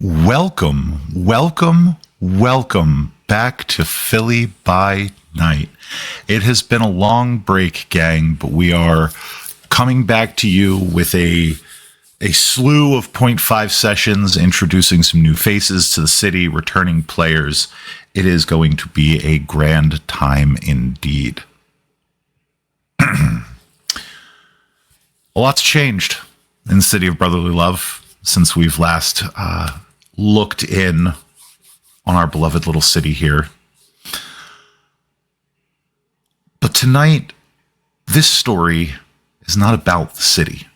Welcome, welcome, welcome back to Philly by Night. It has been a long break, gang, but we are coming back to you with a slew of point 0.5 sessions, introducing some new faces to the city, returning players. It is going to be a grand time indeed. A lot's changed in the city of brotherly love since we've last looked in on our beloved little city here. But tonight, this story is not about the city.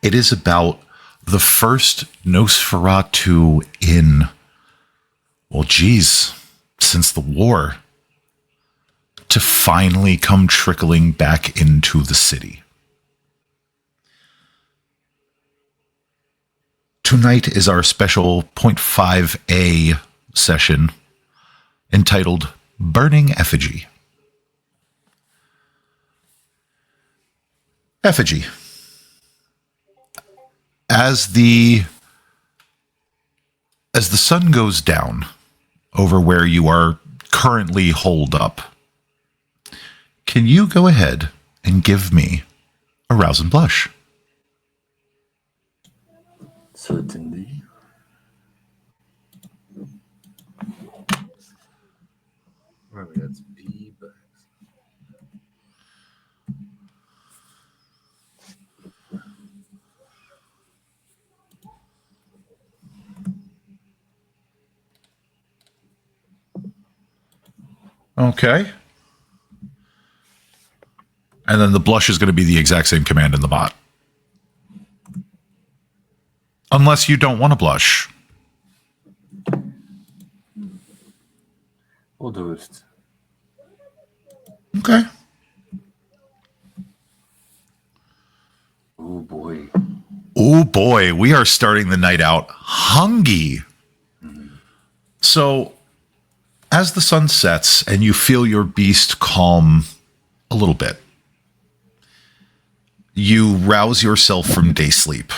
It is about the first Nosferatu since the war, to finally come trickling back into the city. Tonight is our special 0.5A session entitled Burning Effigy. Effigy. As the sun goes down over where you are currently holed up, can you go ahead and give me a rouse and blush? Certainly. Remember, that's B bucks. Okay. And then the blush is going to be the exact same command in the bot. Unless you don't want to blush. We'll do it. Okay. Oh boy. Oh boy, we are starting the night out hungry. So, as the sun sets and you feel your beast calm a little bit, you rouse yourself from day sleep.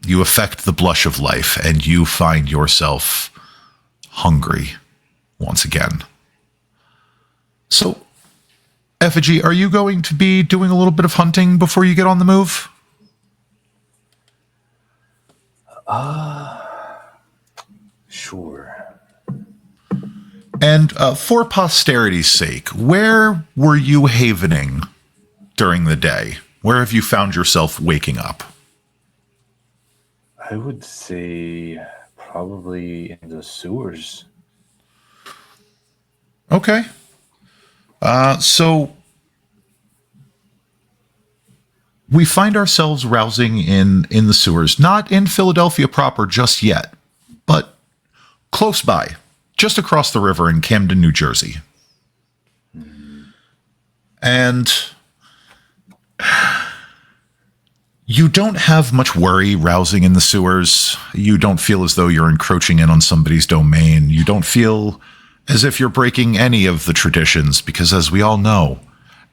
You affect the blush of life, and you find yourself hungry once again. So, Effigy, are you going to be doing a little bit of hunting before you get on the move? Sure. And for posterity's sake, where were you havening during the day? Where have you found yourself waking up? I would say probably in the sewers. Okay. So we find ourselves rousing in the sewers, not in Philadelphia proper just yet, but close by, just across the river in Camden, New Jersey. And you don't have much worry rousing in the sewers. You don't feel as though you're encroaching in on somebody's domain. You don't feel as if you're breaking any of the traditions, because as we all know,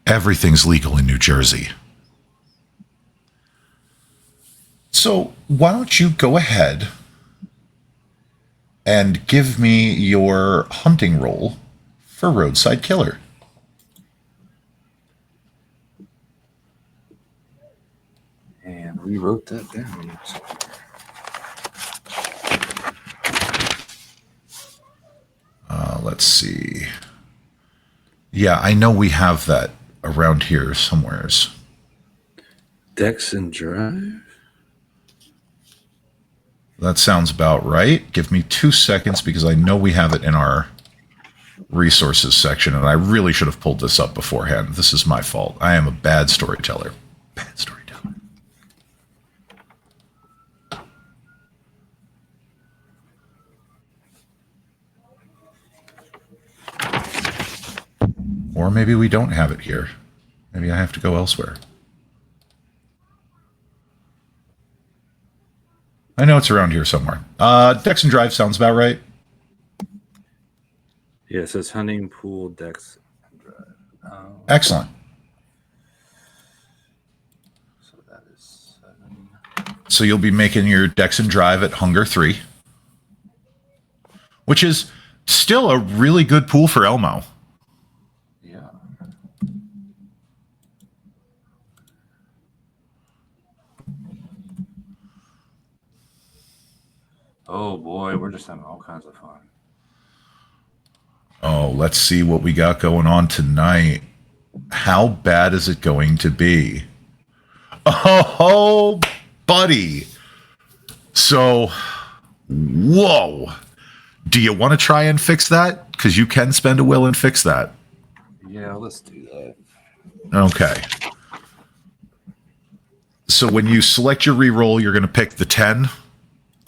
everything's legal in New Jersey. So why don't you go ahead and give me your hunting roll for Roadside Killer. And we wrote that down. Let's see. Yeah, I know we have that around here somewheres. Dex and Drive? That sounds about right. Give me 2 seconds because I know we have it in our resources section, and I really should have pulled this up beforehand. This is my fault. I am a bad storyteller. Bad storyteller. Or maybe we don't have it here. Maybe I have to go elsewhere. I know it's around here somewhere. Dex and Drive sounds about right. Yeah, it says hunting, pool, Dex, and Drive. Excellent. So that is 7. So you'll be making your Dex and Drive at Hunger 3, which is still a really good pool for Elmo. Yeah. Oh boy, we're just having all kinds of fun. Oh, let's see what we got going on tonight. How bad is it going to be? Oh, buddy. So, whoa. Do you want to try and fix that? Because you can spend a will and fix that. Yeah, let's do that. Okay. So when you select your reroll, you're going to pick the 10.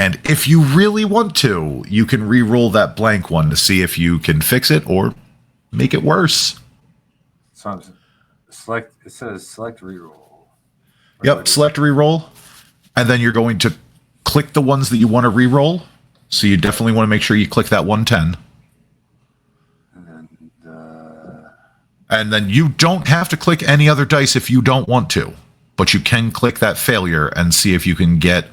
And if you really want to, you can re-roll that blank one to see if you can fix it or make it worse. So select. It says select reroll. Yep, select re-roll. And then you're going to click the ones that you want to re-roll. So you definitely want to make sure you click that 110. And then you don't have to click any other dice if you don't want to. But you can click that failure and see if you can get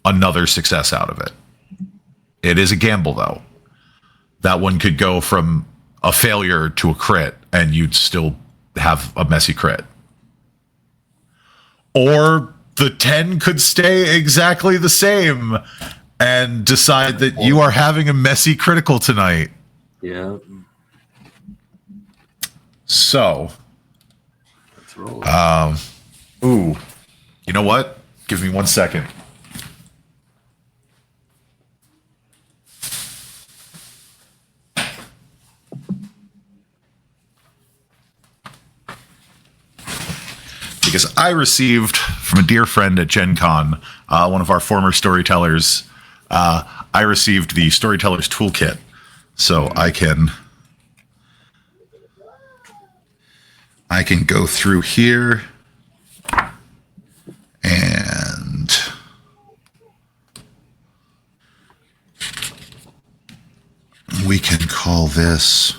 another success out of it. It is a gamble, though. That one could go from a failure to a crit, and you'd still have a messy crit. Or the 10 could stay exactly the same and decide that you are having a messy critical tonight. Yeah. So, let's roll. Ooh, you know what? Give me 1 second. Because I received from a dear friend at Gen Con, one of our former storytellers, I received the Storyteller's Toolkit. So I can go through here and we can call this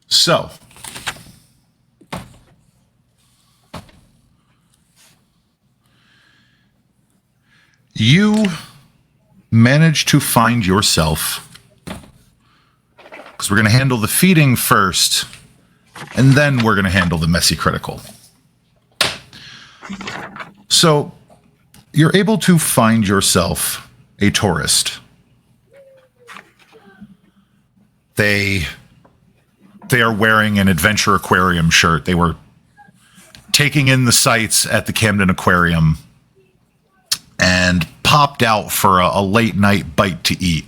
so you manage to find yourself, because we're going to handle the feeding first, and then we're going to handle the messy critical. So you're able to find yourself a tourist. They are wearing an Adventure Aquarium shirt. They were taking in the sights at the Camden Aquarium and popped out for a late night bite to eat.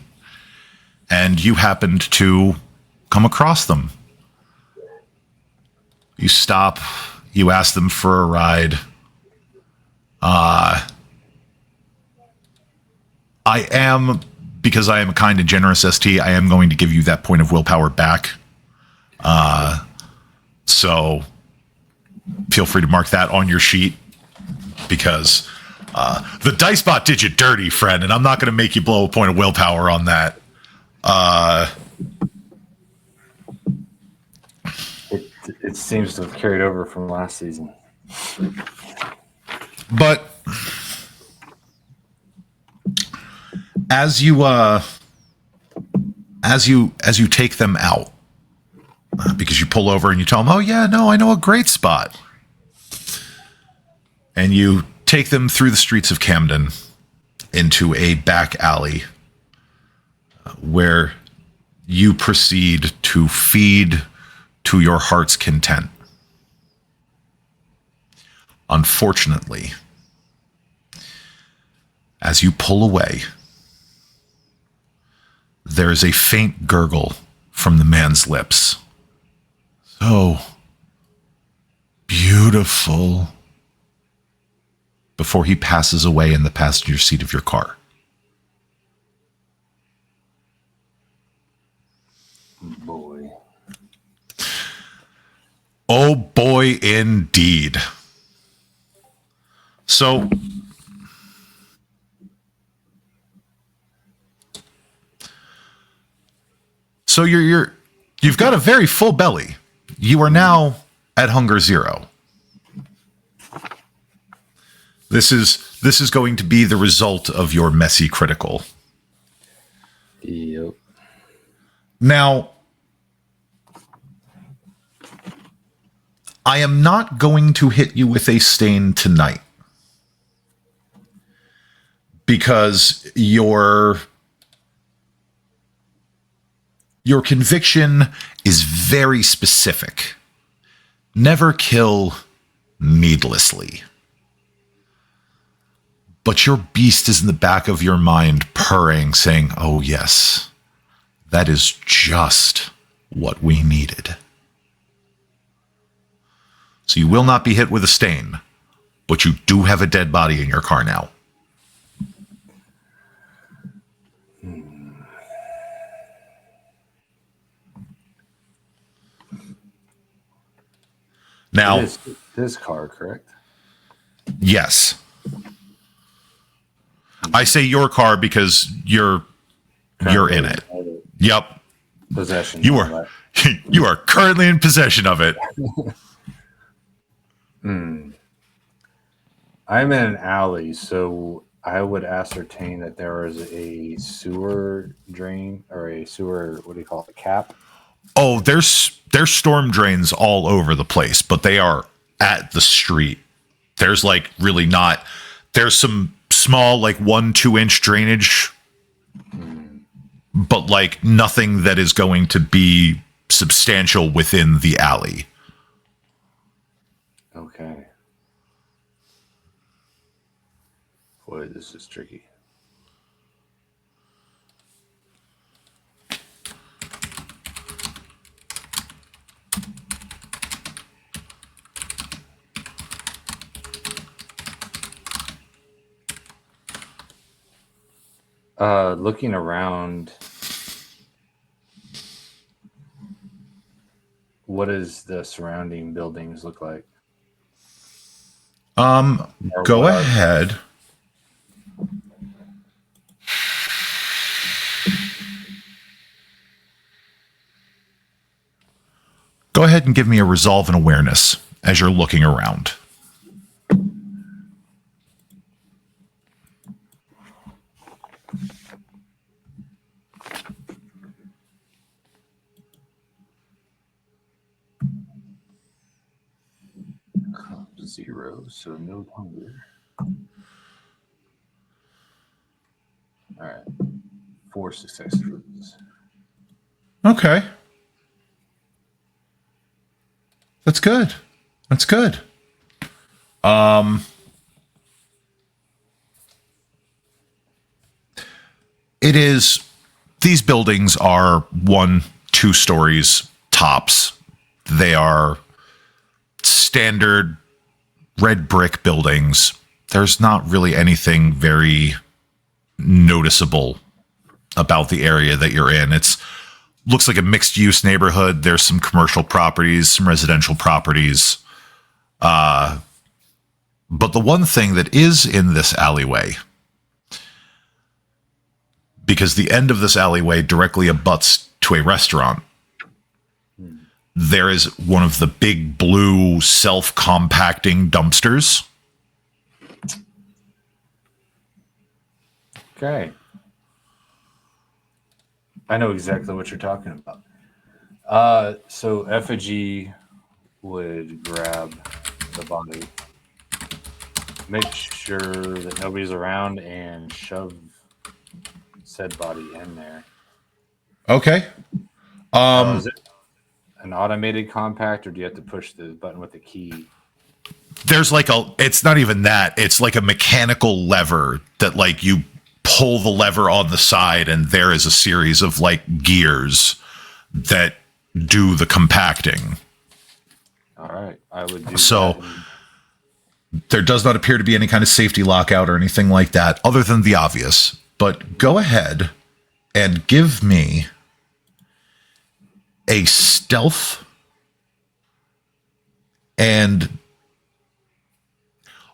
And you happened to come across them. You stop, you ask them for a ride. Because I am a kind and generous ST, I am going to give you that point of willpower back. So feel free to mark that on your sheet, because the dice bot did you dirty, friend, and I'm not going to make you blow a point of willpower on that. It seems to have carried over from last season. But as you take them out, because you pull over and you tell them, "Oh yeah, no, I know a great spot," and you take them through the streets of Camden into a back alley where you proceed to feed to your heart's content. Unfortunately, as you pull away, there is a faint gurgle from the man's lips. So beautiful. Before he passes away in the passenger seat of your car. Boy. Oh boy, indeed. So, So you've got a very full belly. You are now at hunger 0. This is going to be the result of your messy critical. Yep. Now, I am not going to hit you with a stain tonight because your conviction is very specific. Never kill needlessly. But your beast is in the back of your mind purring, saying, oh yes, that is just what we needed. So you will not be hit with a stain, but you do have a dead body in your car now. Now, it is this car, correct? Yes. I say your car because you're in it. Yep. Possession. You are currently in possession of it. I'm in an alley, so I would ascertain that there is a sewer drain or a sewer, what do you call it, a cap? Oh, there's storm drains all over the place, but they are at the street. There's like really not. There's some small, like 1-2 inch drainage, but like nothing that is going to be substantial within the alley. Okay. Boy, this is tricky. Looking around, what does the surrounding buildings look like? Go ahead. Go ahead and give me a resolve and awareness as you're looking around. Zero, so no hunger. All right. 4 successes. Okay. That's good. That's good. It is, these buildings are 1-2 stories tops. They are standard red brick buildings. There's not really anything very noticeable about the area that you're in. It's looks like a mixed use neighborhood. There's some commercial properties, some residential properties. But the one thing that is in this alleyway, because the end of this alleyway directly abuts to a restaurant, there is one of the big blue self-compacting dumpsters. Okay. I know exactly what you're talking about. So Effigy would grab the body, make sure that nobody's around, and shove said body in there. Okay. Is it an automated compact, or do you have to push the button with the key? There's like it's not even that. It's like a mechanical lever that like you pull the lever on the side, and there is a series of like gears that do the compacting. All right. I would do so that. There does not appear to be any kind of safety lockout or anything like that other than the obvious. But go ahead and give me a stealth and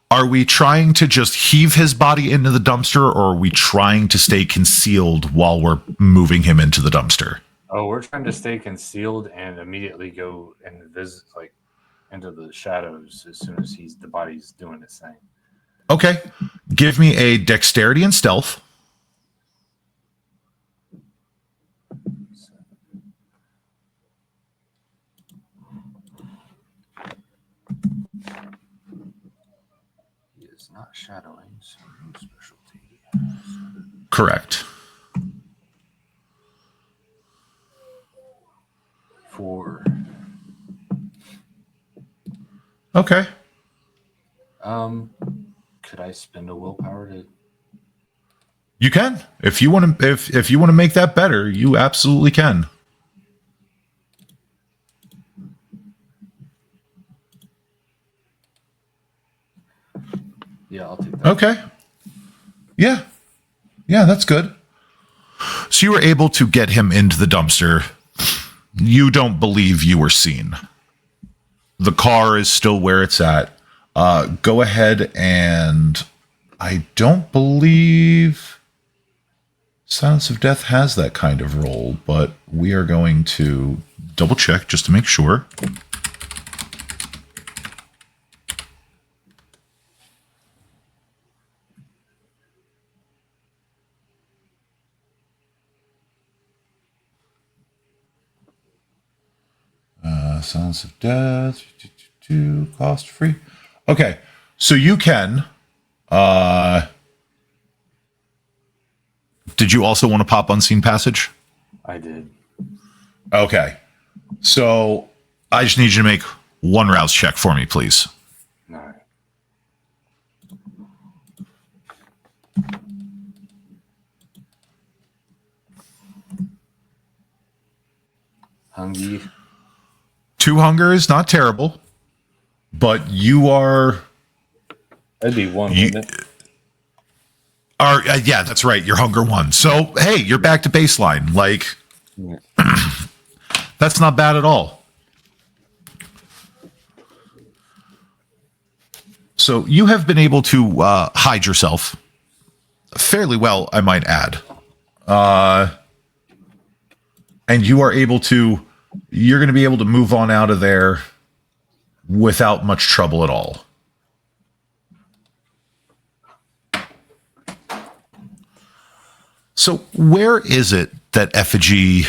are we trying to just heave his body into the dumpster, or are we trying to stay concealed while we're moving him into the dumpster? Oh, we're trying to stay concealed and immediately go and visit, like, into the shadows as soon as the body's doing its thing. Okay. Give me a dexterity and stealth. He is not shadowing, so no specialty. Correct. 4. Okay. Could I spend a willpower to? You can. If you want to if you want to make that better, you absolutely can. Yeah, I'll take that. Okay. Yeah. Yeah, that's good. So you were able to get him into the dumpster. You don't believe you were seen. The car is still where it's at. Go ahead and I don't believe Silence of Death has that kind of roll, but we are going to double check just to make sure. Silence of Death, cost free. Okay, so you can. Did you also want to pop Unseen Passage? I did. Okay, so I just need you to make one rouse check for me, please. All right. Hungry. 2 hunger is not terrible, but you are. That'd be 1, wouldn't it? Yeah, that's right. You're hunger 1. So hey, you're back to baseline. Like, Yeah. that's not bad at all. So you have been able to hide yourself fairly well, I might add. And you are able to. You're going to be able to move on out of there without much trouble at all. So where is it that Effigy...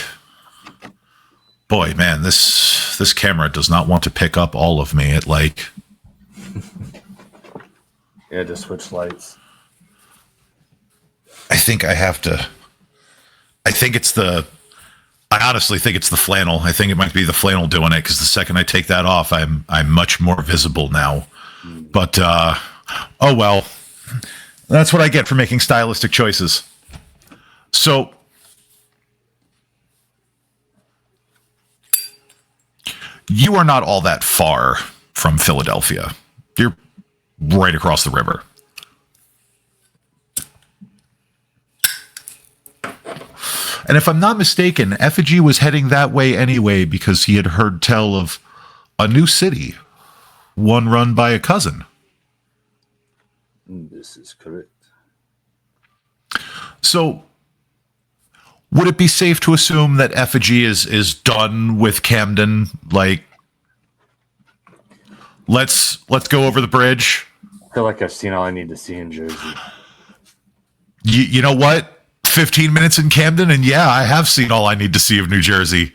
Boy, man, this camera does not want to pick up all of me. It like... Yeah, to switch lights. I think I have to... I honestly think it's the flannel. I think it might be the flannel doing it, because the second I take that off, I'm much more visible now. But, oh well. That's what I get for making stylistic choices. So, you are not all that far from Philadelphia. You're right across the river. And if I'm not mistaken, Effigy was heading that way anyway because he had heard tell of a new city, one run by a cousin. This is correct. So, would it be safe to assume that Effigy is done with Camden? Like, let's go over the bridge. I feel like I've seen all I need to see in Jersey. You know what? 15 minutes in Camden, and yeah, I have seen all I need to see of New Jersey.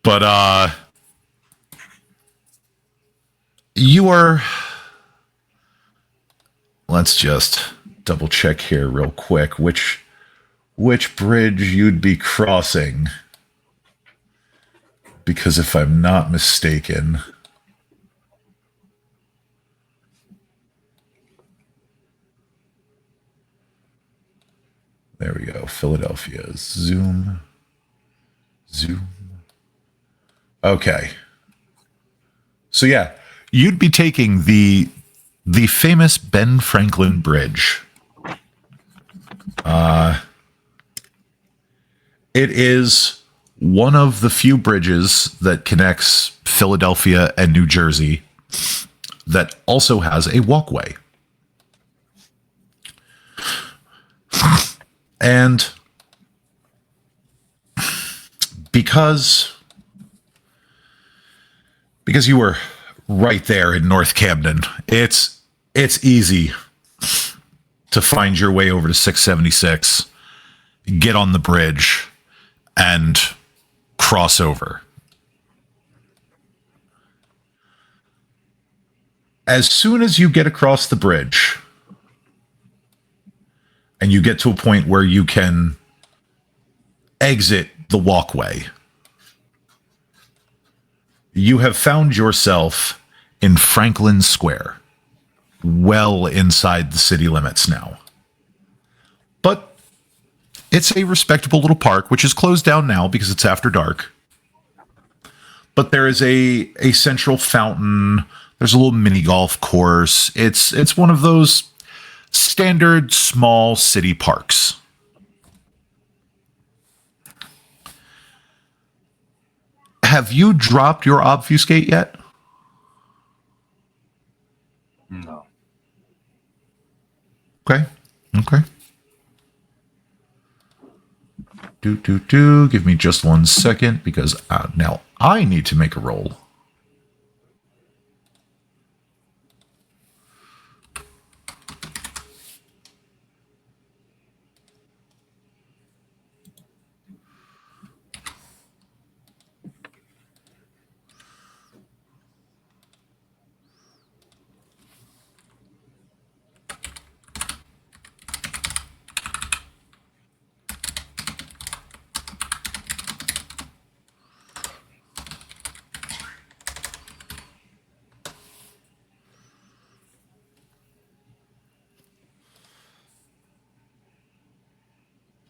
But you are... Let's just double check here real quick which bridge you'd be crossing. Because if I'm not mistaken... There we go. Philadelphia. Zoom. Okay. So yeah, you'd be taking the famous Ben Franklin Bridge. It is one of the few bridges that connects Philadelphia and New Jersey that also has a walkway. And because you were right there in North Camden, it's easy to find your way over to 676, get on the bridge, and cross over. As soon as you get across the bridge and you get to a point where you can exit the walkway, you have found yourself in Franklin Square, well inside the city limits now. But it's a respectable little park, which is closed down now because it's after dark. But there is a central fountain. There's a little mini golf course. It's one of those standard small city parks. Have you dropped your obfuscate yet? No. Okay. Give me just 1 second because now I need to make a roll.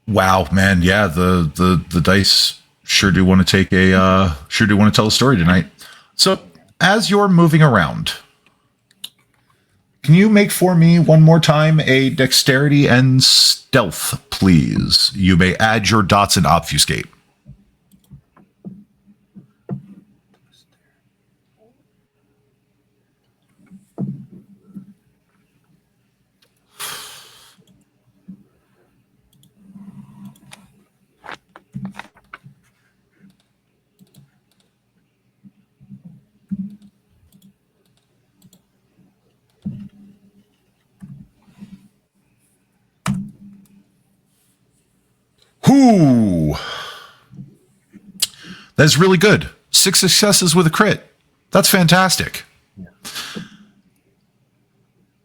Wow, man, yeah, the dice sure do want to tell a story tonight. So, as you're moving around, can you make for me one more time a dexterity and stealth, please? You may add your dots and obfuscate. Whoo! That's really good. 6 successes with a crit. That's fantastic. Yeah.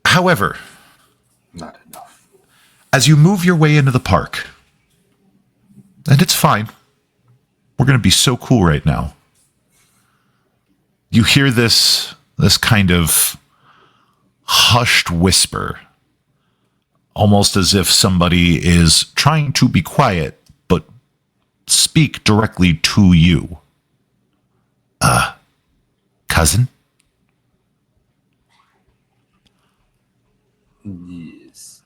However, Not enough. as you move your way into the park, and it's fine, we're going to be so cool right now. You hear this kind of hushed whisper, almost as if somebody is trying to be quiet, but speak directly to you. Cousin? Yes.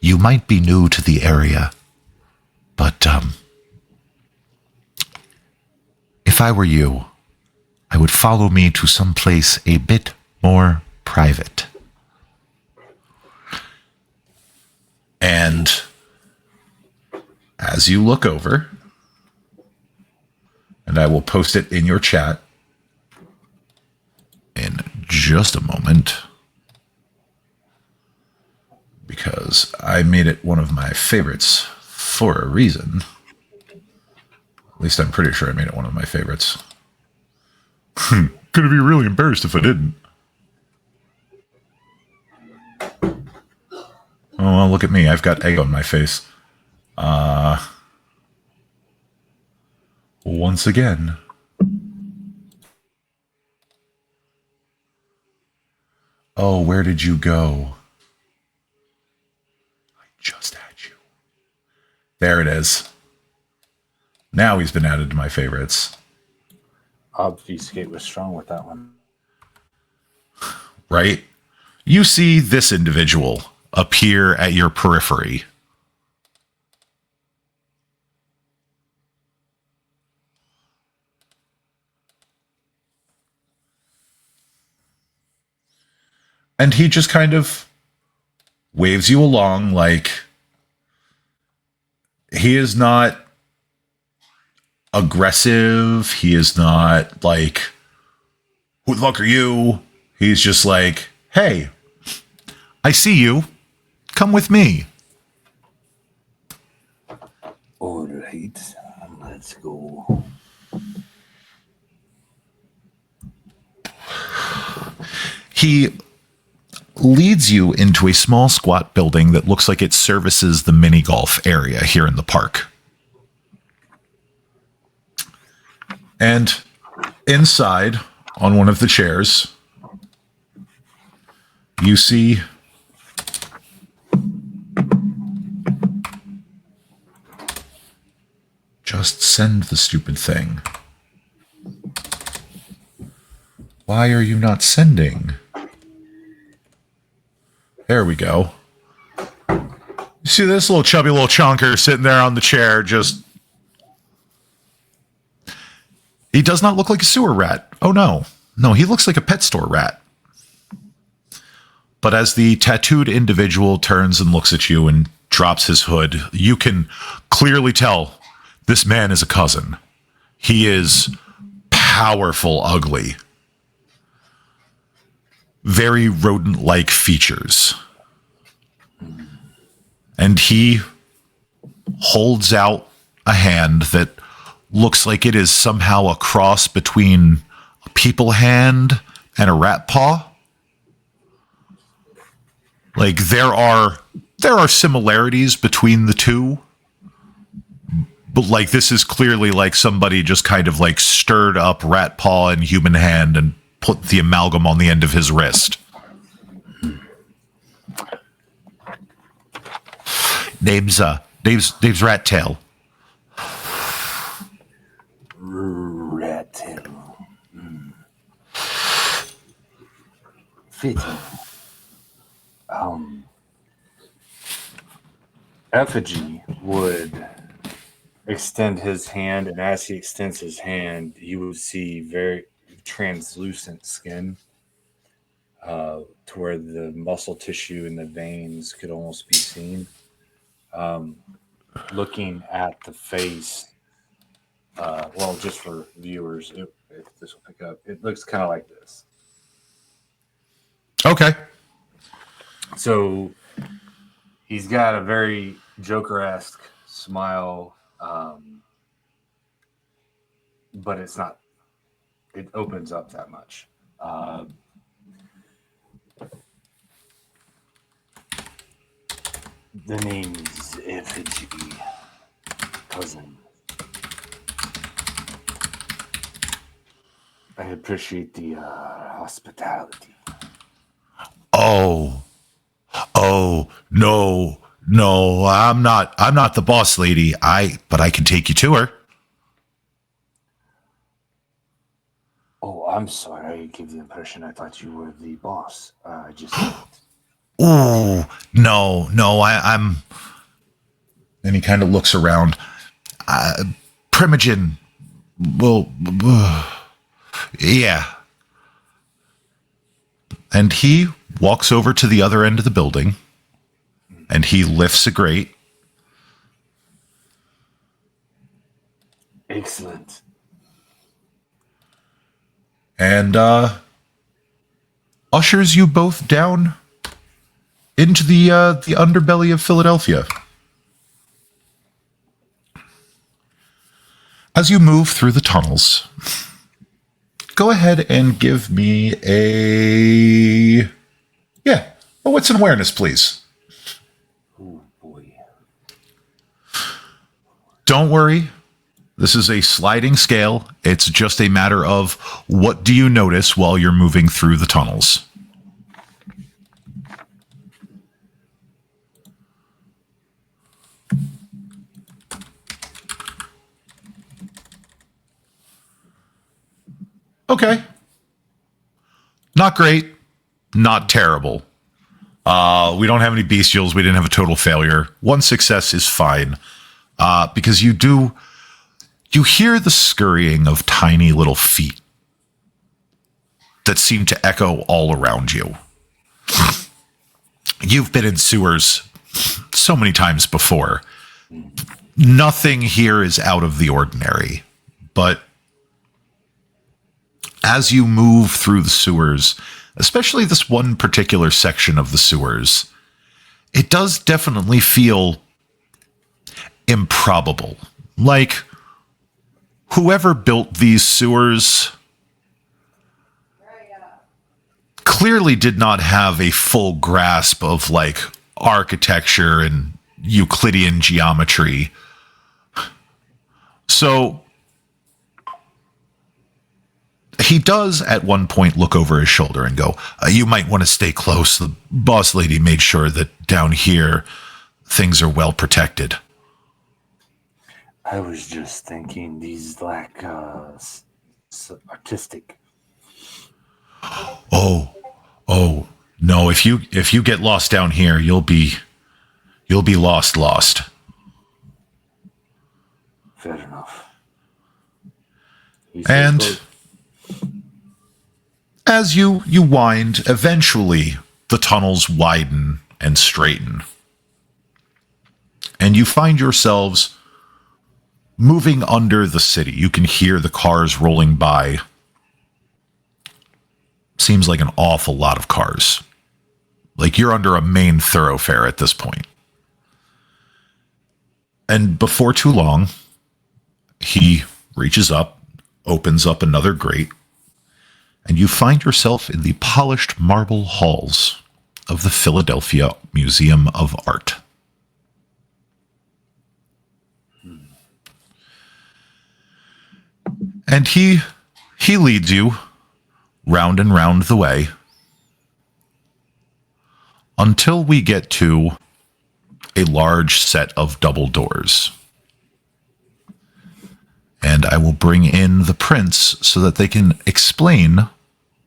You might be new to the area, but if I were you, I would follow me to some place a bit more private. And as you look over, and I will post it in your chat in just a moment, because I made it one of my favorites for a reason. At least I'm pretty sure I made it one of my favorites. Gonna be really embarrassed if I didn't. Oh, well, look at me. I've got egg on my face. Once again. Oh, where did you go? I just had you. There it is. Now he's been added to my favorites. Obfuscate was strong with that one. Right? You see this individual appear at your periphery. And he just kind of waves you along like, He is not aggressive. He is not like, who the fuck are you? He's just like, hey, I see you. Come with me. All right, let's go. He leads you into a small squat building that looks like it services the mini golf area here in the park. And inside, on one of the chairs, you see just send the stupid thing. Why are you not sending? There we go. You see this little chubby little chunker sitting there on the chair, just... He does not look like a sewer rat. Oh, no. No, he looks like a pet store rat. But as the tattooed individual turns and looks at you and drops his hood, you can clearly tell this man is a cousin. He is powerful, ugly. Very rodent-like features. And he holds out a hand that looks like it is somehow a cross between a people hand and a rat paw. Like there are similarities between the two, but like this is clearly like somebody just kind of like stirred up rat paw and human hand and put the amalgam on the end of his wrist. Name's Rat Tail. Rat Tail. Fitting. Effigy would extend his hand, and as he extends his hand, you would see very translucent skin, to where the muscle tissue and the veins could almost be seen. Looking at the face, well, just for viewers, if this will pick up, it looks kind of like this. Okay. So he's got a very Joker-esque smile, but it's not. It opens up that much. The name is Effigy, cousin. I appreciate the hospitality. Oh, no, I'm not the boss lady. But I can take you to her. Oh, I'm sorry. I gave the impression I thought you were the boss. I just. Oh, no, I'm. And he kind of looks around. Primogen. Well, yeah. And he walks over to the other end of the building, and he lifts a grate. Excellent. And ushers you both down into the underbelly of Philadelphia. As you move through the tunnels, go ahead and give me a wits and awareness, please. Oh boy. Don't worry. This is a sliding scale. It's just a matter of what do you notice while you're moving through the tunnels. Okay. Not great. Not terrible. We don't have any bestials. We didn't have a total failure. One success is fine. Because you hear the scurrying of tiny little feet that seem to echo all around you. You've been in sewers so many times before. nothing here is out of the ordinary. But as you move through the sewers, especially this one particular section of the sewers, it does definitely feel improbable. Like whoever built these sewers clearly did not have a full grasp of like architecture and Euclidean geometry. So he does at one point look over his shoulder and go, you might want to stay close. The boss lady made sure that down here things are well protected. I was just thinking these lack artistic. Oh, no, if you get lost down here, you'll be lost. Fair enough. And as you wind, eventually the tunnels widen and straighten. And you find yourselves moving under the city. You can hear the cars rolling by. Seems like an awful lot of cars. Like you're under a main thoroughfare at this point. And before too long, he reaches up, opens up another grate, and you find yourself in the polished marble halls of the Philadelphia Museum of Art. And he leads you round and round the way until we get to a large set of double doors. And I will bring in the prince so that they can explain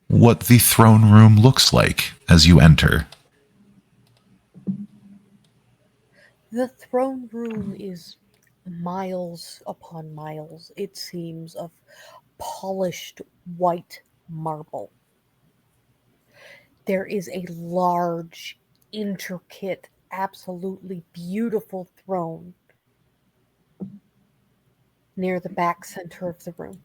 what the throne room looks like as you enter. The throne room is miles upon miles, it seems, of polished white marble. There is a large, intricate, absolutely beautiful throne near the back center of the room.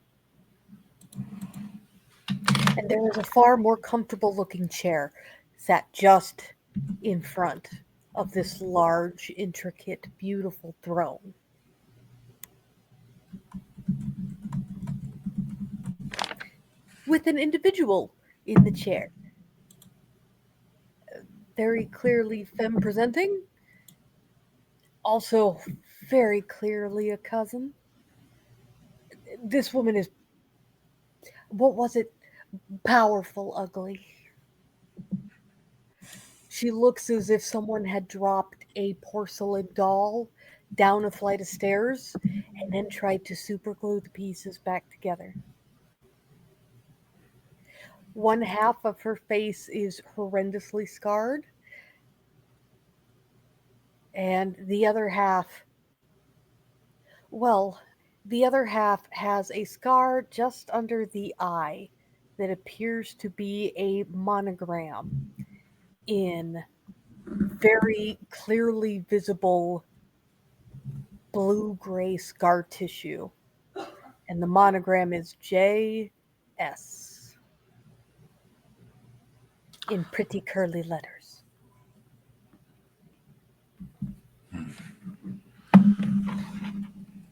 And there is a far more comfortable looking chair sat just in front of this large, intricate, beautiful throne. With an individual in the chair. Very clearly femme presenting. Also very clearly a cousin. This woman is, what was it? Powerful ugly. She looks as if someone had dropped a porcelain doll down a flight of stairs and then tried to superglue the pieces back together. One half of her face is horrendously scarred, and the other half, well, the other half has a scar just under the eye that appears to be a monogram in very clearly visible blue-gray scar tissue. And the monogram is JS in pretty curly letters.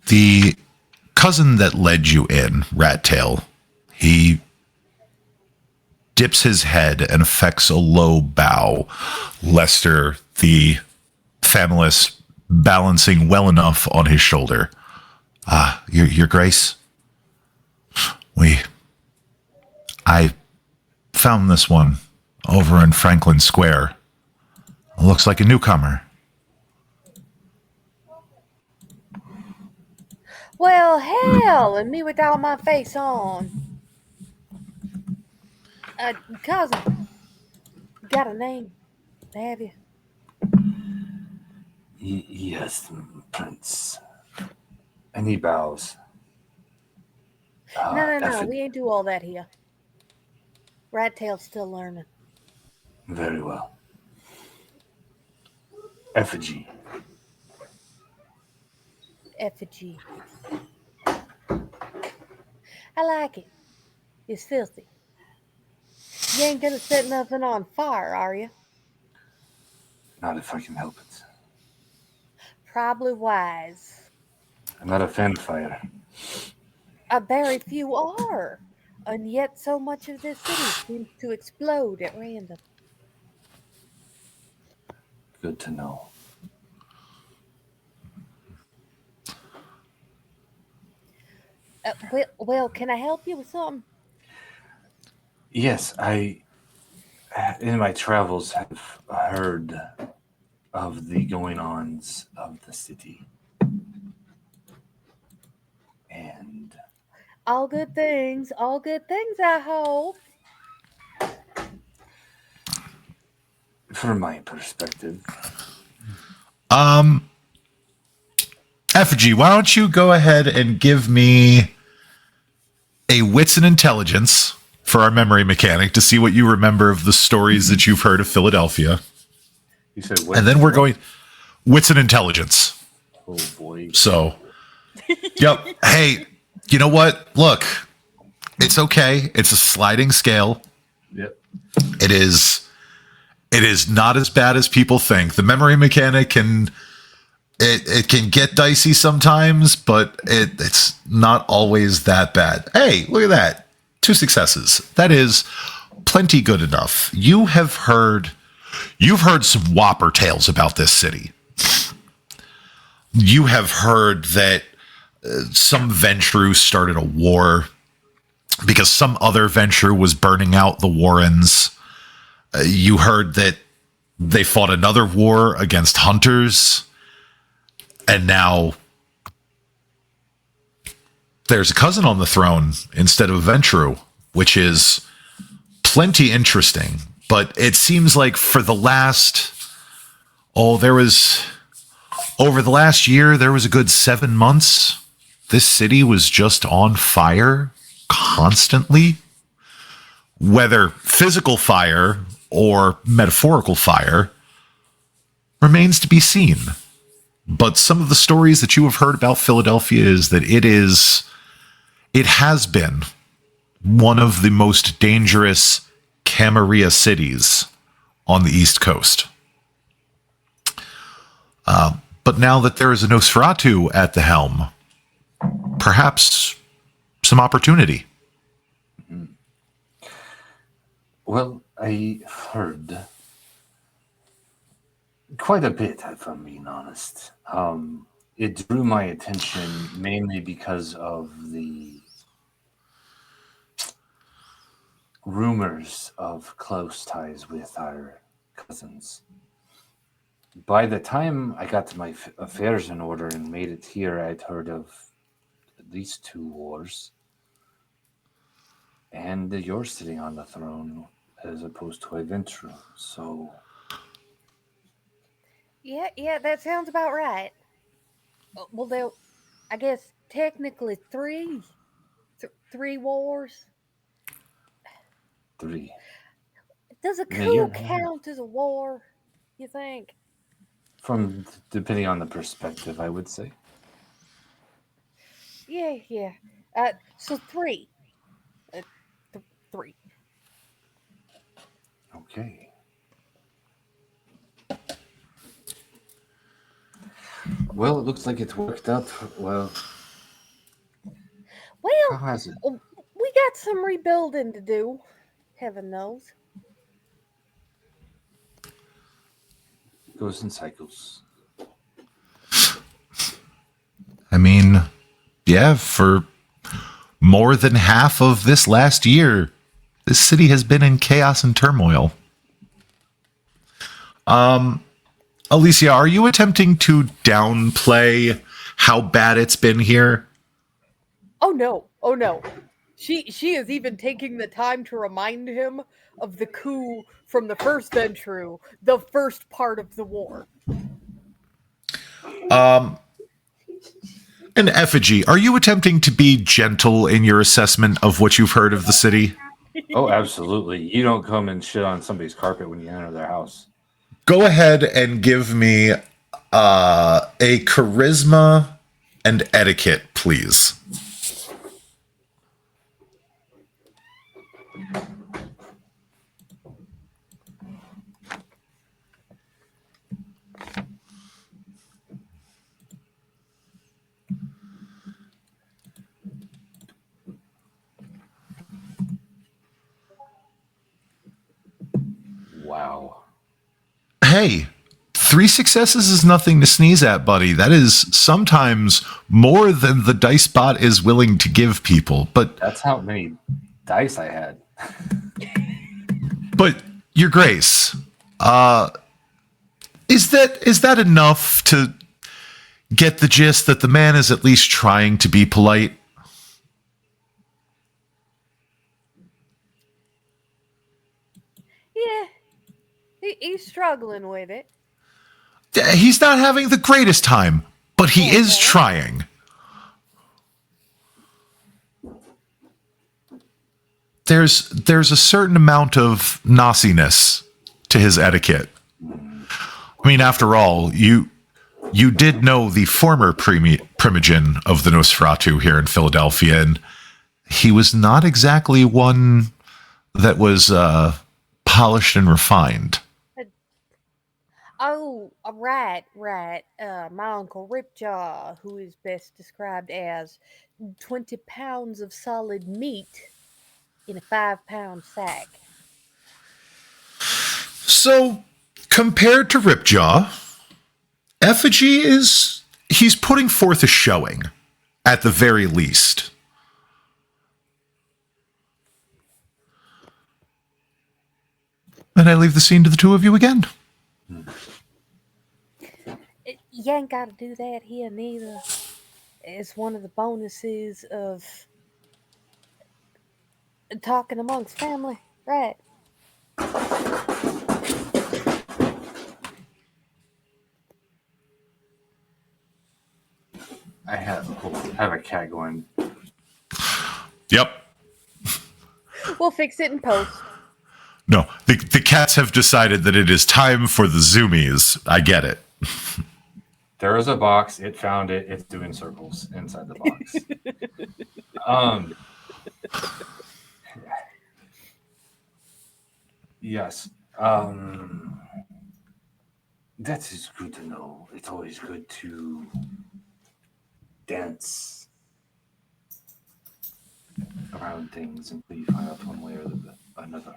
The cousin that led you in, Rat Tail, he dips his head and affects a low bow. Lester, the familist, balancing well enough on his shoulder. Your Grace, I found this one over in Franklin Square. Looks like a newcomer. Well, hell, and me with all my face on. Cousin, got a name, have you? Yes, Prince. And he bows. No, we ain't do all that here. Rat Tail's still learning. Very well. Effigy. Effigy. I like it. It's filthy. You ain't gonna set nothing on fire, are you? Not if I can help it. Probably wise. I'm not a fan of fire. Very few are. And yet so much of this city seems to explode at random. Good to know. Well, can I help you with something? Yes, I, in my travels, have heard of the going ons of the city. And All good things, I hope. from my perspective, Um, Effigy, why don't you go ahead and give me a wits and intelligence for our memory mechanic to see what you remember of the stories that you've heard of Philadelphia. you said what? And then we're going wits and intelligence. Oh boy. So, yep. Hey, you know what? Look, it's okay. It's a sliding scale. Yep. It is not as bad as people think. The memory mechanic can it can get dicey sometimes, but it's not always that bad. Hey, look at that. 2 successes. That is plenty good enough. You've heard some whopper tales about this city. You have heard that some Ventrue started a war because some other Ventrue was burning out the Warrens. You heard that they fought another war against hunters, and now there's a cousin on the throne instead of Ventrue, which is plenty interesting. But it seems like over the last year, there was a good 7 months. This city was just on fire constantly. Whether physical fire or metaphorical fire remains to be seen. But some of the stories that you have heard about Philadelphia is that it has been one of the most dangerous Camarilla cities on the East Coast. But now that there is a Nosferatu at the helm, perhaps some opportunity. Well, I heard quite a bit, if I'm being honest. It drew my attention mainly because of the rumors of close ties with our cousins. By the time I got to my affairs in order and made it here, I'd heard of at least 2 wars. And you're sitting on the throne as opposed to a Ventrue, so... Yeah, that sounds about right. Well, I guess technically three. 3 wars. 3. Does a Yeah, coup count as a war, you think? From depending on the perspective, I would say. Yeah. So 3. 3. Okay. Well, it looks like it's worked out well. How Well, has it? we got some rebuilding to do. Heaven knows. It goes in cycles. I mean, yeah, for more than half of this last year, this city has been in chaos and turmoil. Alicia, are you attempting to downplay how bad it's been here? Oh no. She is even taking the time to remind him of the coup from the first Ventrue, the first part of the war. And Effigy, are you attempting to be gentle in your assessment of what you've heard of the city? Oh, absolutely. You don't come and shit on somebody's carpet when you enter their house. Go ahead and give me a charisma and etiquette, please. Wow. Hey, 3 successes is nothing to sneeze at, buddy. That is sometimes more than the dice bot is willing to give people. But That's how many dice I had. But Your Grace, is that enough to get the gist that the man is at least trying to be polite? Yeah, he's struggling with it. He's not having the greatest time, but he is trying. There's a certain amount of nassiness to his etiquette. I mean, after all, you did know the former primogen of the Nosferatu here in Philadelphia, and he was not exactly one that was polished and refined. Oh, right. My uncle Ripjaw, who is best described as 20 pounds of solid meat in a 5-pound sack. So, compared to Ripjaw, Effigy he's putting forth a showing, at the very least. And I leave the scene to the two of you again. You ain't got to do that here neither. It's one of the bonuses of talking amongst family, right? I have a cat going. Yep. We'll fix it in post. No, the cats have decided that it is time for the zoomies. I get it. There is a box. It found it. It's doing circles inside the box. Yes. That is good to know. It's always good to dance around things until you find out one way or another.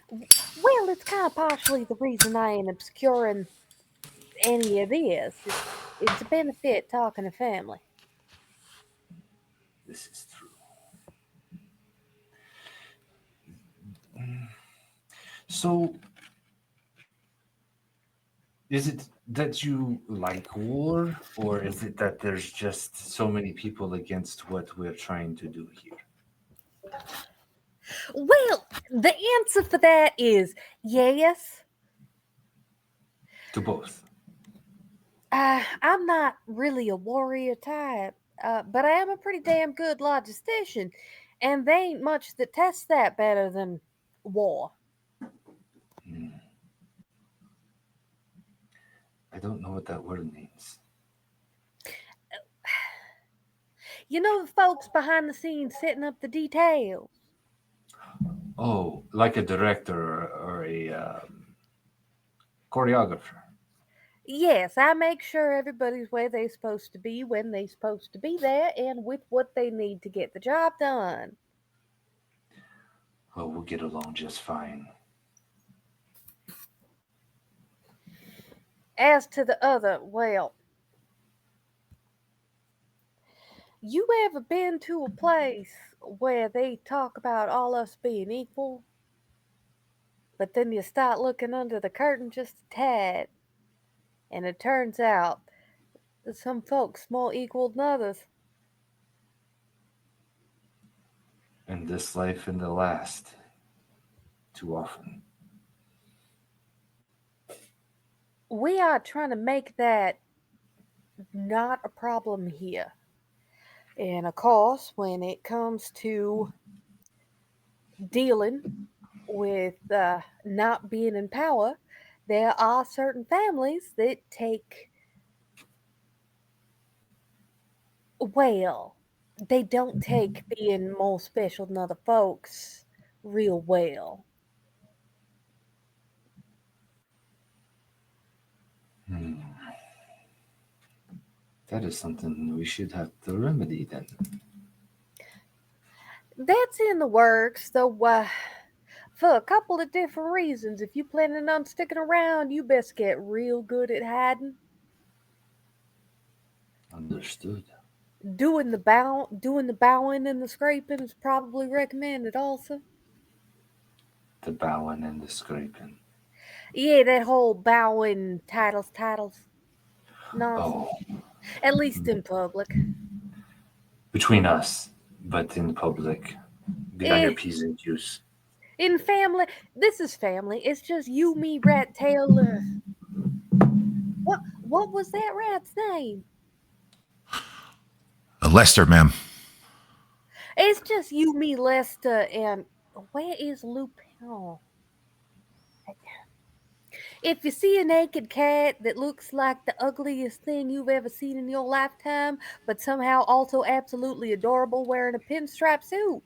Well, it's kind of partially the reason I ain't obscuring any of this. It's a benefit talking to family. This is true. So, is it that you like war, or is it that there's just so many people against what we're trying to do here? Well, the answer for that is yes. To both. I'm not really a warrior type, but I am a pretty damn good logistician, and there ain't much that tests that better than war. I don't know what that word means. You know the folks behind the scenes setting up the details. Oh, like a director or a choreographer. Yes, I make sure everybody's where they're supposed to be when they're supposed to be there and with what they need to get the job done. Well, we'll get along just fine. As to the other, well, you ever been to a place where they talk about all us being equal? But then you start looking under the curtain just a tad, and it turns out that some folks more equal than others. In this life and the last, too often. We are trying to make that not a problem here. And of course, when it comes to dealing with not being in power, there are certain families that take Well, they don't take being more special than other folks real well. Hmm. That is something we should have to remedy then. That's in the works, though, for a couple of different reasons. If you planning on sticking around, you best get real good at hiding. Understood. Doing the bowing and the scraping is probably recommended also. The bowing and the scraping. Yeah, that whole bowing titles Oh, nonsense. At least in public. between us, but in public, be on your Eh, P's and Q's. in family, this is family. It's just you, me, rat tail. What was that rat's name? Lester, ma'am. It's just you, me, Lester, and where is Lupin? If you see a naked cat that looks like the ugliest thing you've ever seen in your lifetime, but somehow also absolutely adorable wearing a pinstripe suit,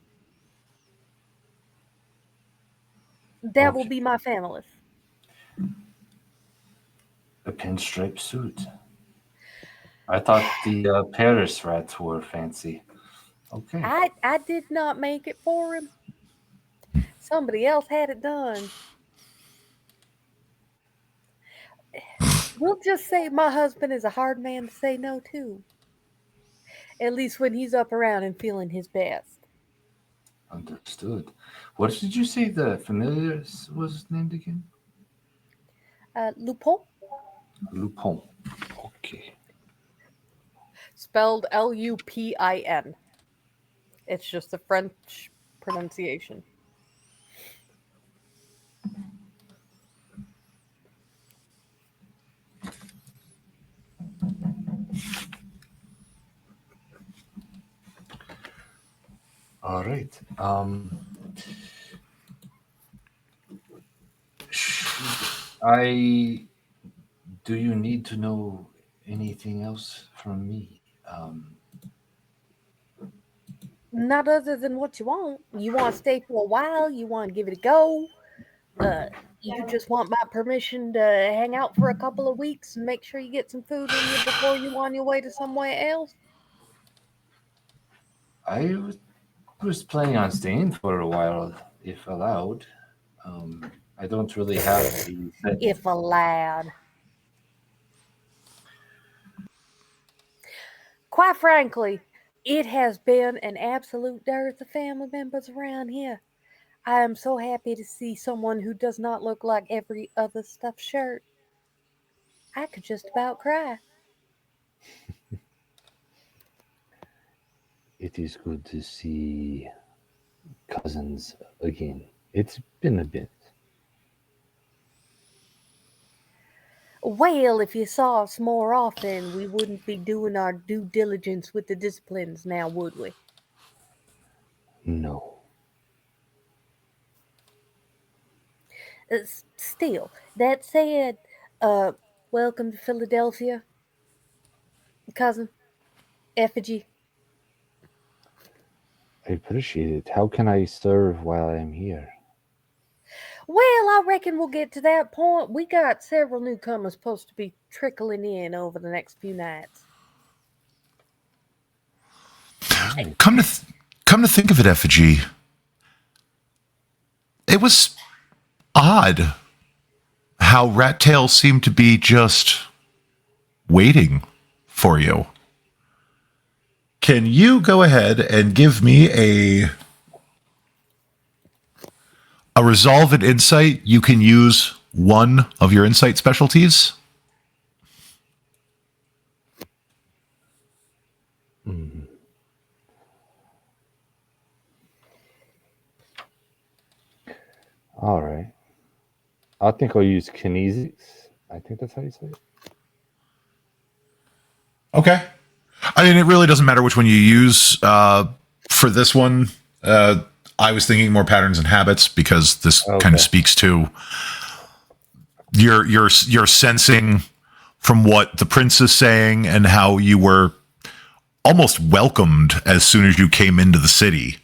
that will Okay. be my family. A pinstripe suit. I thought the Paris rats were fancy. Okay. I did not make it for him. Somebody else had it done. We'll just say my husband is a hard man to say no to. At least when he's up around and feeling his best. Understood. What did you say the familiar was named again? Lupin, Lupin. Okay. spelled Lupin. It's just a French pronunciation. All right. I do you need to know anything else from me? Not other than what you want. You want to stay for a while. You want to give it a go. Uh, you just want my permission to hang out for a couple of weeks and make sure you get some food in you before you on your way to somewhere else. I was planning on staying for a while, if allowed. I don't really have a set. If allowed. Quite frankly, it has been an absolute dearth of family members around here. I am so happy to see someone who does not look like every other stuffed shirt. I could just about cry. It is good to see cousins again. It's been a bit. Well, if you saw us more often, we wouldn't be doing our due diligence with the disciplines now, would we? No. Still, that said, uh, welcome to Philadelphia, cousin Effigy. I appreciate it. How can I serve while I'm here? Well, I reckon we'll get to that point. We got several newcomers supposed to be trickling in over the next few nights. Come to come to think of it, Effigy, it was odd how Rat Tail seemed to be just waiting for you. Can you go ahead and give me a resolve and insight? You can use one of your insight specialties. Mhm. All right. I think I'll use kinesics. I think that's how you say it. Okay. I mean, it really doesn't matter which one you use for this one. I was thinking more patterns and habits because this kind of Okay. speaks to your sensing from what the prince is saying and how you were almost welcomed as soon as you came into the city.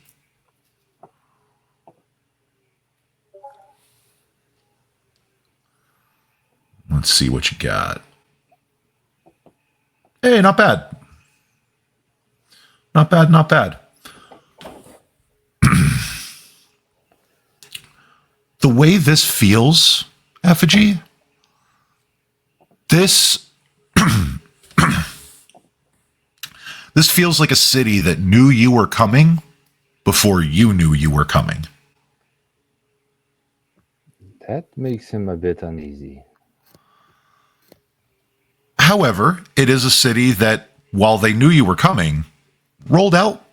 Let's see what you got. Hey, not bad. Not bad, not bad. The way this feels, Effigy, this this feels like a city that knew you were coming before you knew you were coming. That makes him a bit uneasy. However, it is a city that, while they knew you were coming, rolled out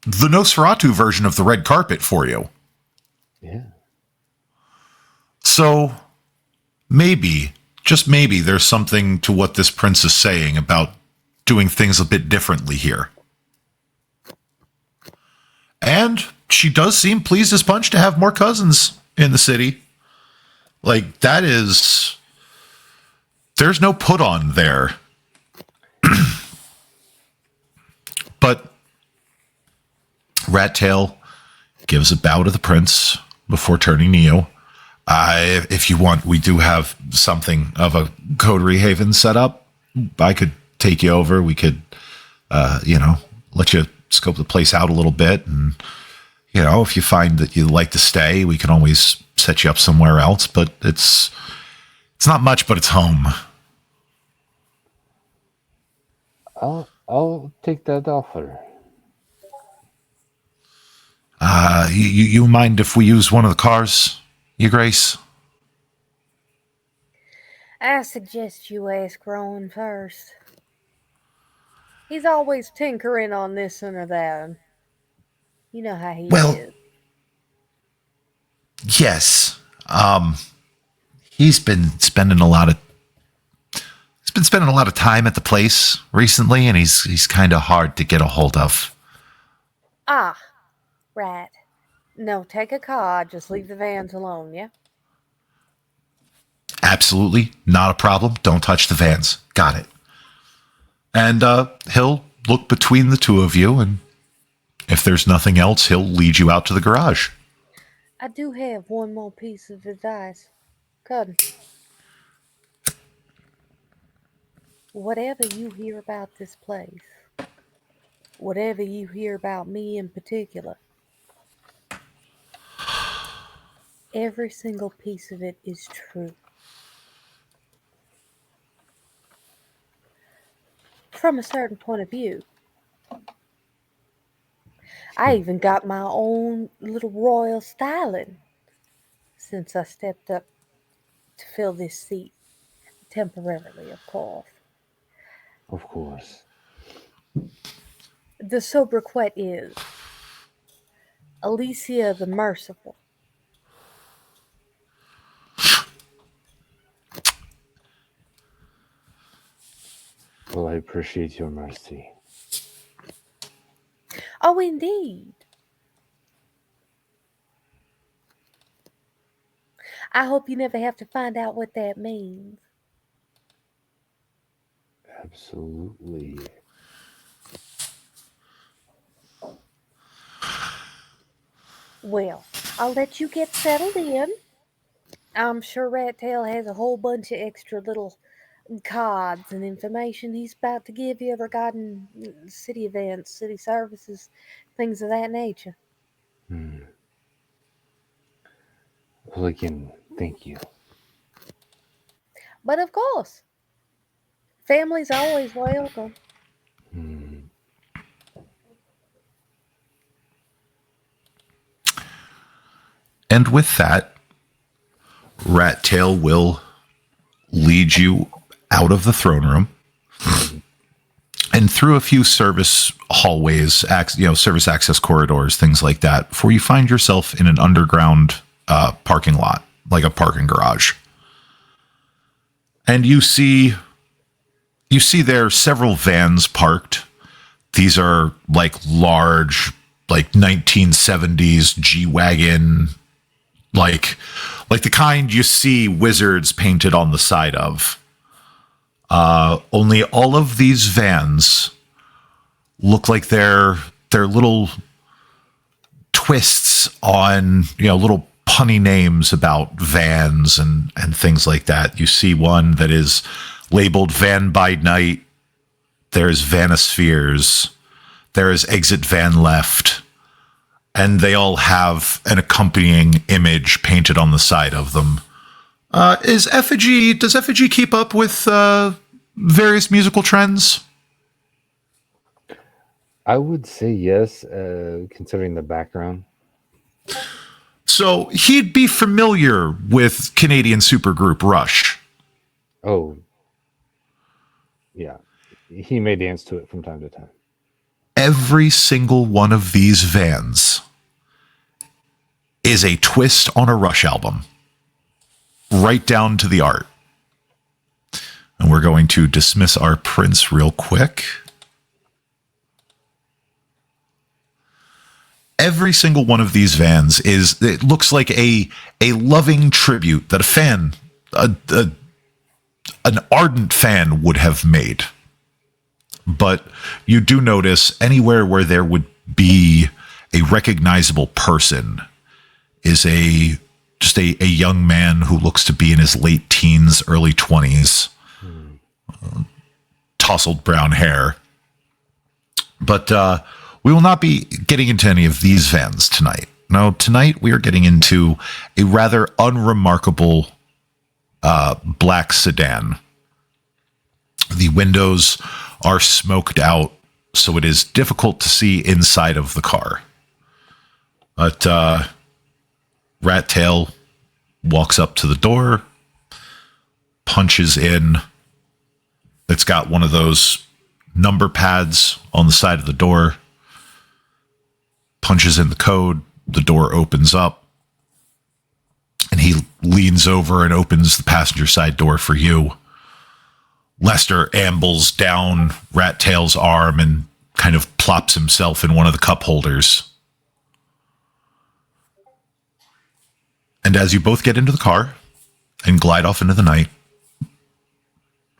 the Nosferatu version of the red carpet for you. Yeah. So maybe, just maybe, there's something to what this prince is saying about doing things a bit differently here. And she does seem pleased as punch to have more cousins in the city. Like, that is... There's no put on there. But Rat Tail gives a bow to the prince before turning to you. If you want, we do have something of a coterie haven set up. I could take you over. We could, let you scope the place out a little bit. And, if you find that you'd like to stay, we can always set you up somewhere else. But it's not much, but it's home. I'll take that offer. You mind if we use one of the cars, Your Grace? I suggest you ask Rowan first. He's always tinkering on this or that. You know how he is. Yes. He's been spending a lot of time at the place recently, and he's kind of hard to get a hold of. Ah, right. No, take a car. Just leave the vans alone, yeah? Absolutely. Not a problem. Don't touch the vans. Got it. And he'll look between the two of you, and if there's nothing else, he'll lead you out to the garage. I do have one more piece of advice. Cousin. Whatever you hear about this place, whatever you hear about me in particular, every single piece of it is true. From a certain point of view. I even got my own little royal styling since I stepped up to fill this seat. Temporarily, of course. Of course. The sobriquet is Alicia the Merciful. Well, I appreciate your mercy. Oh, indeed. I hope you never have to find out what that means. Absolutely. Well, I'll let you get settled in. I'm sure Rat Tail has a whole bunch of extra little cards and information he's about to give you regarding city events, city services, things of that nature. Well, again, thank you. But of course, family's always welcome. And with that, Rat Tail will lead you out of the throne room and through a few service hallways, service access corridors, things like that, before you find yourself in an underground parking lot, like a parking garage. And you see there several vans parked. These are like large, like 1970s G-Wagon, like the kind you see wizards painted on the side of. Only all of these vans look like they're little twists on, little punny names about vans and things like that. You see one that is labeled Van by Night. There's Vanospheres. There is Exit Van Left. And they all have an accompanying image painted on the side of them. Does Effigy keep up with various musical trends? I would say yes, considering the background. So he'd be familiar with Canadian supergroup Rush. Oh, yeah. He may dance to it from time to time. Every single one of these vans is a twist on a Rush album, right down to the art. And we're going to dismiss our prints real quick. Every single one of these vans it looks like a loving tribute that a fan, an ardent fan would have made. But you do notice anywhere where there would be a recognizable person is just a young man who looks to be in his late teens, early 20s, tousled brown hair. But we will not be getting into any of these vans tonight. No, tonight we are getting into a rather unremarkable black sedan. The windows are smoked out, so it is difficult to see inside of the car. But Rat Tail walks up to the door, punches in. It's got one of those number pads on the side of the door. Punches in the code, the door opens up, and he leans over and opens the passenger side door for you. Lester ambles down Rat Tail's arm and kind of plops himself in one of the cup holders. And as you both get into the car and glide off into the night,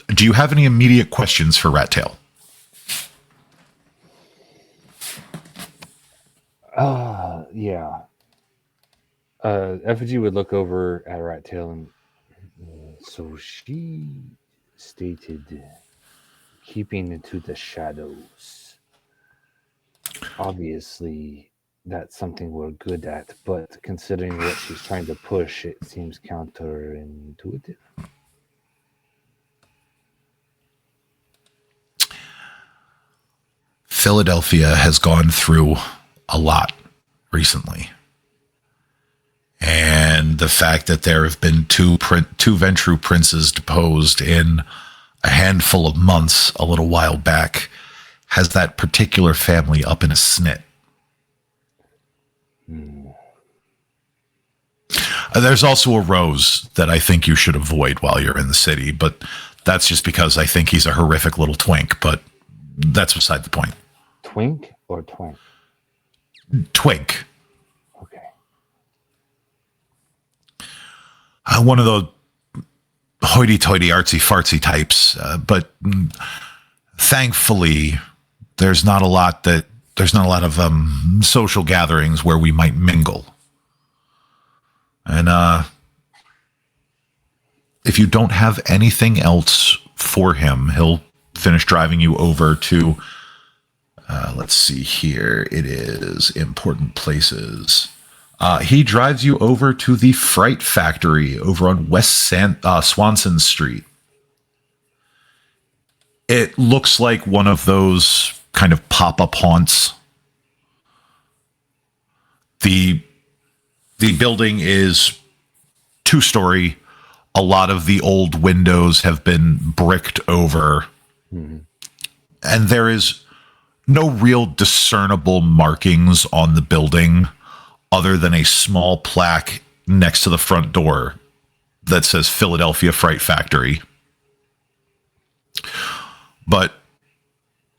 do you have any immediate questions for Rat Tail? Yeah. Effigy would look over at Rat Tail and so she stated keeping into the shadows. Obviously, that's something we're good at, but considering what she's trying to push, it seems counterintuitive. Philadelphia has gone through a lot recently. And the fact that there have been two Ventru princes deposed in a handful of months a little while back has that particular family up in a snit. There's also a Rose that I think you should avoid while you're in the city, but that's just because I think he's a horrific little twink, but that's beside the point. Twink or twink? Twink. Okay. One of those hoity-toity, artsy-fartsy types, but thankfully, there's not a lot of social gatherings where we might mingle. And if you don't have anything else for him, he'll finish driving you over to, let's see here, it is important places. He drives you over to the Fright Factory over on Swanson Street. It looks like one of those kind of pop-up haunts. The building is 2-story. A lot of the old windows have been bricked over. Mm-hmm. And there is no real discernible markings on the building other than a small plaque next to the front door that says Philadelphia Fright Factory. But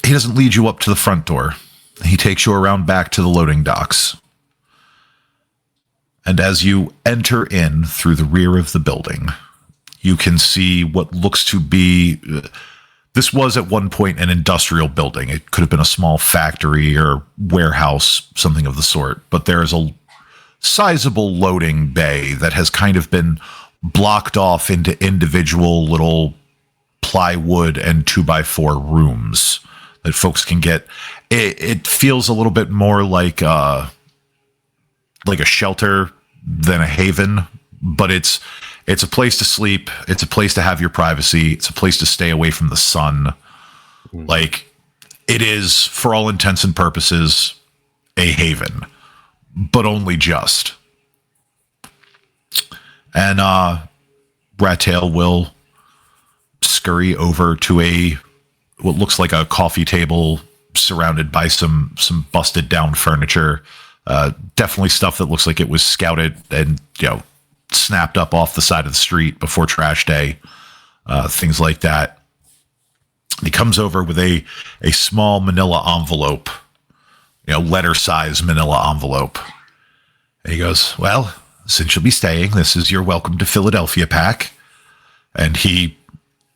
he doesn't lead you up to the front door. He takes you around back to the loading docks. And as you enter in through the rear of the building, you can see what looks to be This was at one point an industrial building. It could have been a small factory or warehouse, something of the sort. But there is a sizable loading bay that has kind of been blocked off into individual little plywood and 2x4 rooms that folks can get. It feels a little bit more like a shelter than a haven, but it's a place to sleep. It's a place to have your privacy. It's a place to stay away from the sun. Like, it is, for all intents and purposes, a haven, but only just. And Rattail will scurry over to what looks like a coffee table surrounded by some busted down furniture. Definitely stuff that looks like it was scouted and, snapped up off the side of the street before trash day. Things like that. He comes over with a small manila envelope, letter size manila envelope. And he goes, well, since you'll be staying, this is your welcome to Philadelphia pack. And he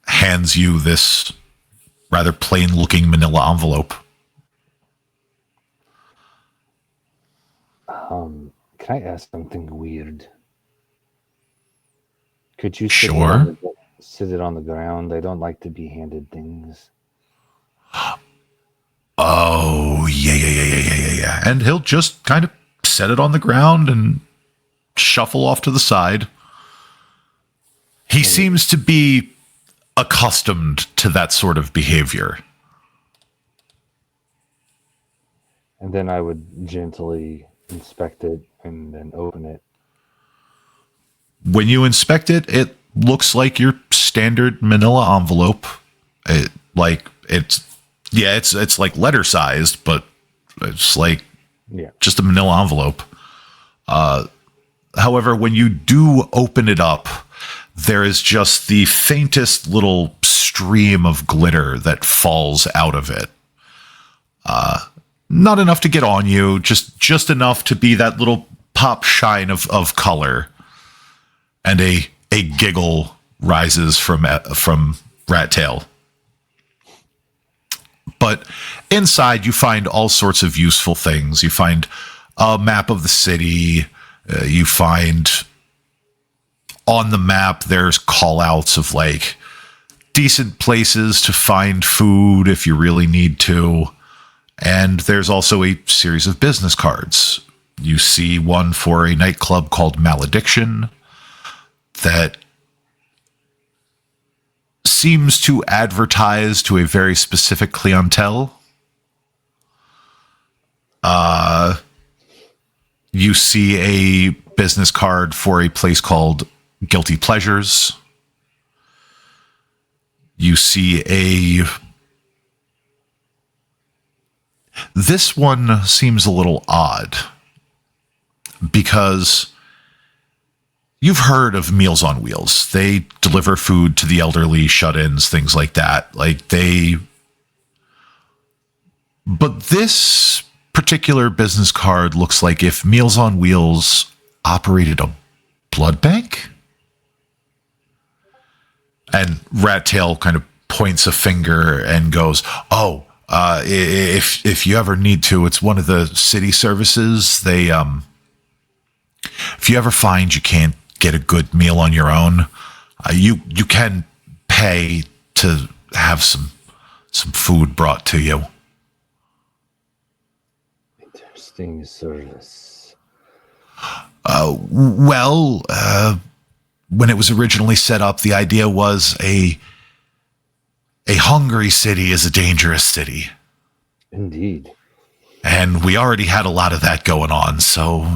hands you this rather plain looking manila envelope. Can I ask something weird? Could you sit it on the ground? I don't like to be handed things. Oh, yeah. And he'll just kind of set it on the ground and shuffle off to the side. He seems to be accustomed to that sort of behavior. And then I would gently inspect it and then open it. When you inspect it, it looks like your standard manila envelope. It's like letter sized, but it's like just a manila envelope. However, when you do open it up, there is just the faintest little stream of glitter that falls out of it. Not enough to get on you, just enough to be that little pop shine of color. And a giggle rises from Rattail. But inside, you find all sorts of useful things. You find a map of the city. You find on the map, there's call-outs of like decent places to find food if you really need to. And there's also a series of business cards. You see one for a nightclub called Malediction that seems to advertise to a very specific clientele. You see a business card for a place called Guilty Pleasures. You see this one seems a little odd because you've heard of Meals on Wheels. They deliver food to the elderly, shut-ins, things like that. But this particular business card looks like if Meals on Wheels operated a blood bank. And Rattail kind of points a finger and goes, if you ever need to, it's one of the city services. They, if you ever find you can't get a good meal on your own, you can pay to have some food brought to you. Interesting service. When it was originally set up, the idea was a hungry city is a dangerous city. Indeed. And we already had a lot of that going on, so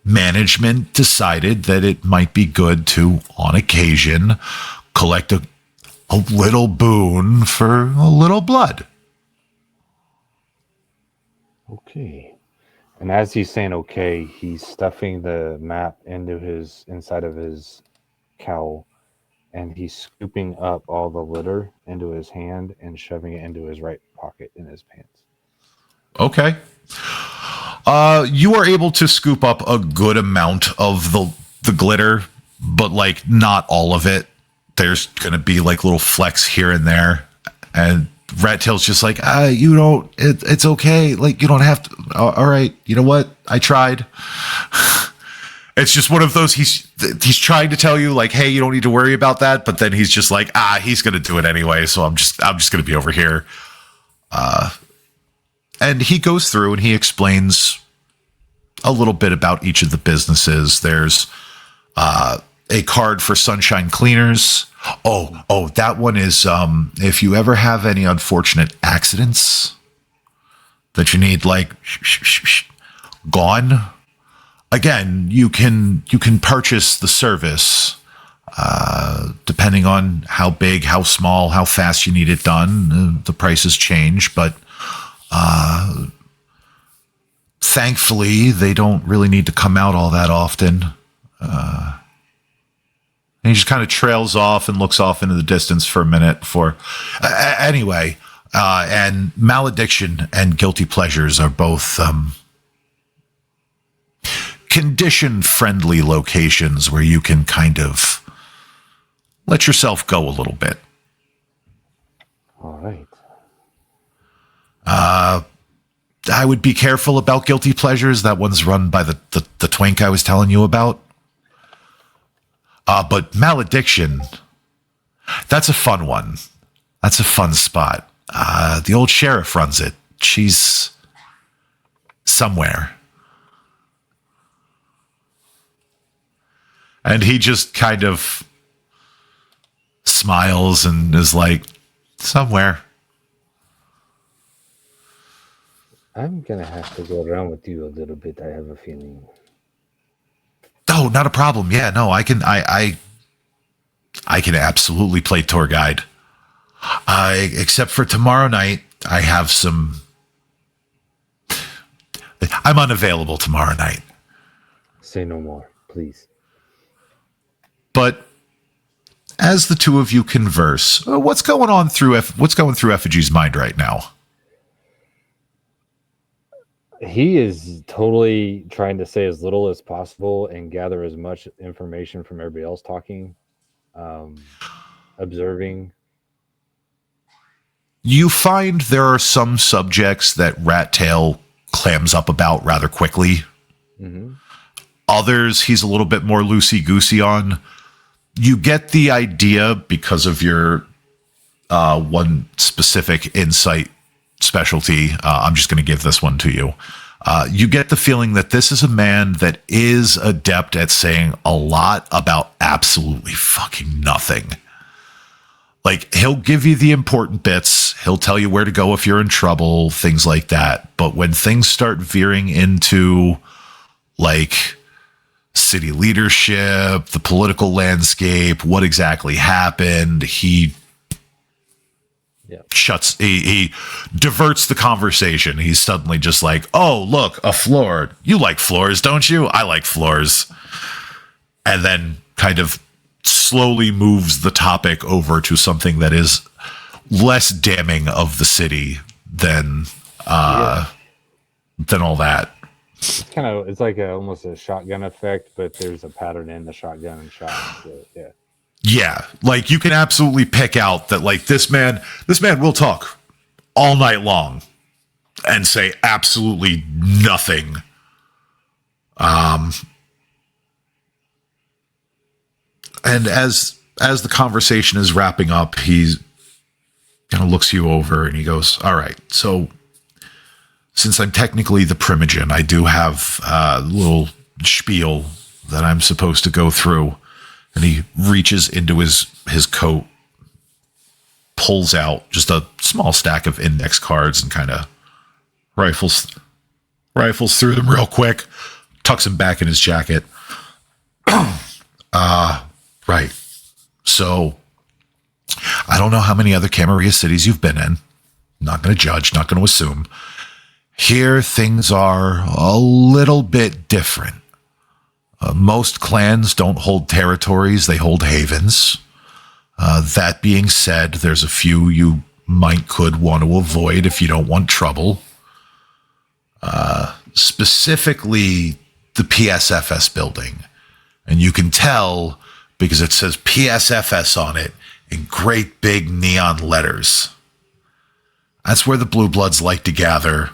management decided that it might be good to, on occasion, collect a little boon for a little blood. Okay. And as he's saying okay, he's stuffing the map inside of his cowl, and he's scooping up all the litter into his hand and shoving it into his right pocket in his pants. Okay. You are able to scoop up a good amount of the glitter, but not all of it. There's going to be little flecks here and there. And Rat Tail's just like, you don't, it's okay. Like, you don't have to. All right. You know what? I tried. It's just one of those, he's trying to tell you like, hey, you don't need to worry about that. But then he's just like, he's going to do it anyway. So I'm just going to be over here. And he goes through and he explains a little bit about each of the businesses. There's a card for Sunshine Cleaners. Oh, that one is if you ever have any unfortunate accidents that you need like gone. Again, you can purchase the service depending on how big, how small, how fast you need it done. The prices change, but thankfully, they don't really need to come out all that often. And he just kind of trails off and looks off into the distance for a minute before. Anyway, and malediction and guilty pleasures are both condition-friendly locations where you can kind of let yourself go a little bit. All right. I would be careful about guilty pleasures. That one's run by the twink I was telling you about. But malediction, that's a fun one. That's a fun spot. The old sheriff runs it. She's somewhere. And he just kind of smiles and is like, somewhere. I'm going to have to go around with you a little bit, I have a feeling. Oh, not a problem. Yeah, no, I can absolutely play tour guide. Except for tomorrow night, I have I'm unavailable tomorrow night. Say no more, please. But as the two of you converse, what's going through Effigy's mind right now? He is totally trying to say as little as possible and gather as much information from everybody else talking, observing. You find there are some subjects that Rat Tail clams up about rather quickly. Mm-hmm. Others he's a little bit more loosey-goosey on. You get the idea because of your one specific insight specialty. I'm just going to give this one to you. You get the feeling that this is a man that is adept at saying a lot about absolutely fucking nothing. Like, he'll give you the important bits. He'll tell you where to go if you're in trouble, things like that. But when things start veering into, like, city leadership, the political landscape, what exactly happened, he he diverts the conversation. He's suddenly just like, oh, look, a floor. You like floors, don't you? I like floors. And then kind of slowly moves the topic over to something that is less damning of the city than all that. It's like almost a shotgun effect, but there's a pattern in the shotgun and shot. So, yeah. Yeah, like you can absolutely pick out that like this man will talk all night long and say absolutely nothing. And as the conversation is wrapping up, he kind of looks you over and he goes, all right, so since I'm technically the primogen, I do have a little spiel that I'm supposed to go through. And he reaches into his coat, pulls out just a small stack of index cards and kind of rifles through them real quick, tucks them back in his jacket. Right. So I don't know how many other Camarilla cities you've been in. Not going to judge, not going to assume. Here, things are a little bit different. Most clans don't hold territories, they hold havens. That being said, there's a few you could want to avoid if you don't want trouble. Specifically, the PSFS building. And you can tell because it says PSFS on it in great big neon letters. That's where the blue bloods like to gather.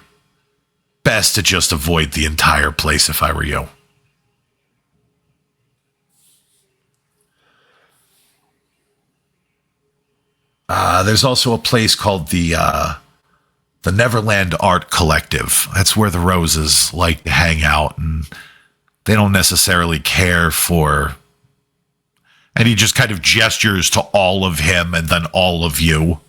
Best to just avoid the entire place if I were you. There's also a place called the Neverland Art Collective. That's where the Roses like to hang out, and they don't necessarily care for... And he just kind of gestures to all of him and then all of you.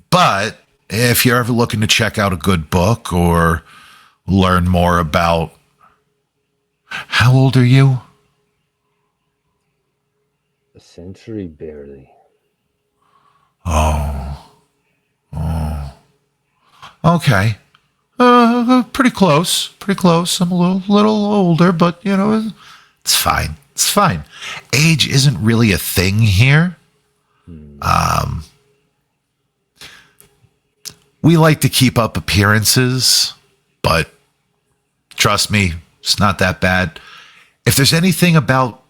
But if you're ever looking to check out a good book or learn more about... How old are you? A century barely. Oh. Okay. Pretty close. Pretty close. I'm a little older, but, you know, it's fine. It's fine. Age isn't really a thing here. We like to keep up appearances, but trust me, it's not that bad. If there's anything about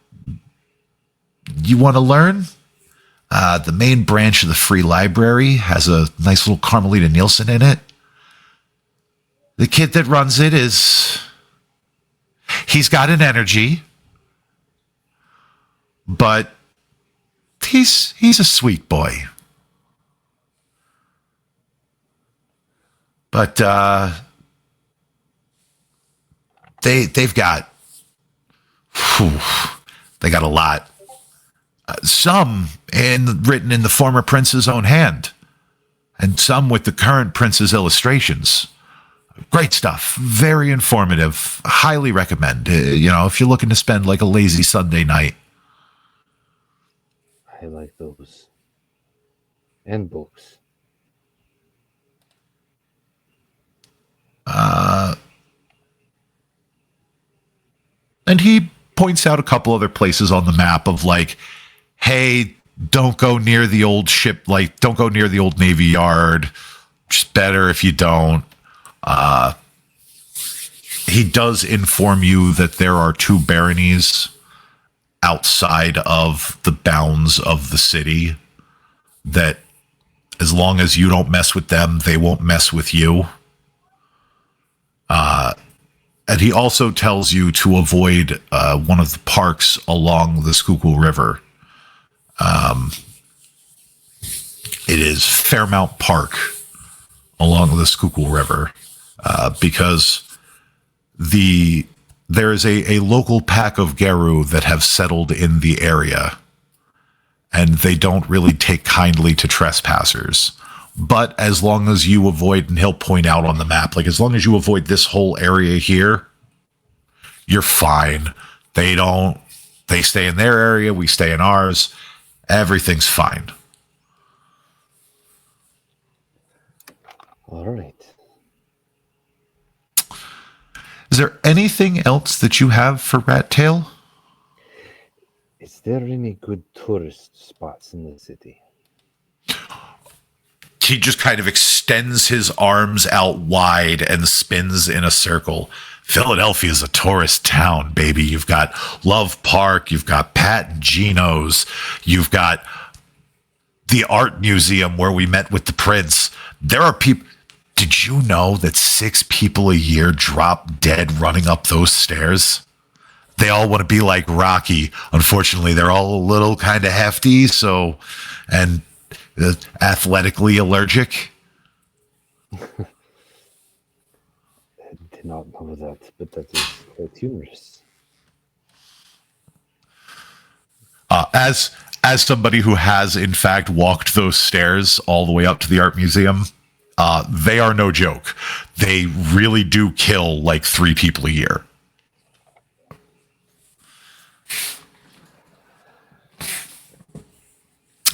you want to learn, the main branch of the free library has a nice little Carmelita Nielsen in it. The kid that runs it he's got an energy, but he's a sweet boy. But they've got they got a lot. Some written in the former prince's own hand, and some with the current prince's illustrations. Great stuff. Very informative. Highly recommend. If you're looking to spend like a lazy Sunday night. I like those. And books. And he points out a couple other places on the map of like, hey, don't go near the old ship, like, don't go near the old Navy Yard. Just better if you don't. He does inform you that there are 2 baronies outside of the bounds of the city that as long as you don't mess with them, they won't mess with you. And he also tells you to avoid one of the parks along the Schuylkill River. It is Fairmount Park along the Schuylkill River, because there is a local pack of Geru that have settled in the area, and they don't really take kindly to trespassers. But as long as you avoid, and he'll point out on the map, like as long as you avoid this whole area here, you're fine. They stay in their area, we stay in ours. Everything's fine. All right. Is there anything else that you have for Rat Tail? Is there any good tourist spots in the city? He just kind of extends his arms out wide and spins in a circle. Philadelphia is a tourist town, baby. You've got Love Park, you've got Pat and Gino's, you've got the art museum where we met with the prince. There are people. Did you know that 6 people a year drop dead running up those stairs? They all want to be like Rocky. Unfortunately, they're all a little kind of hefty, and athletically allergic. I did not know that, but that is quite humorous. As somebody who has in fact walked those stairs all the way up to the art museum, they are no joke. They really do kill like 3 people a year.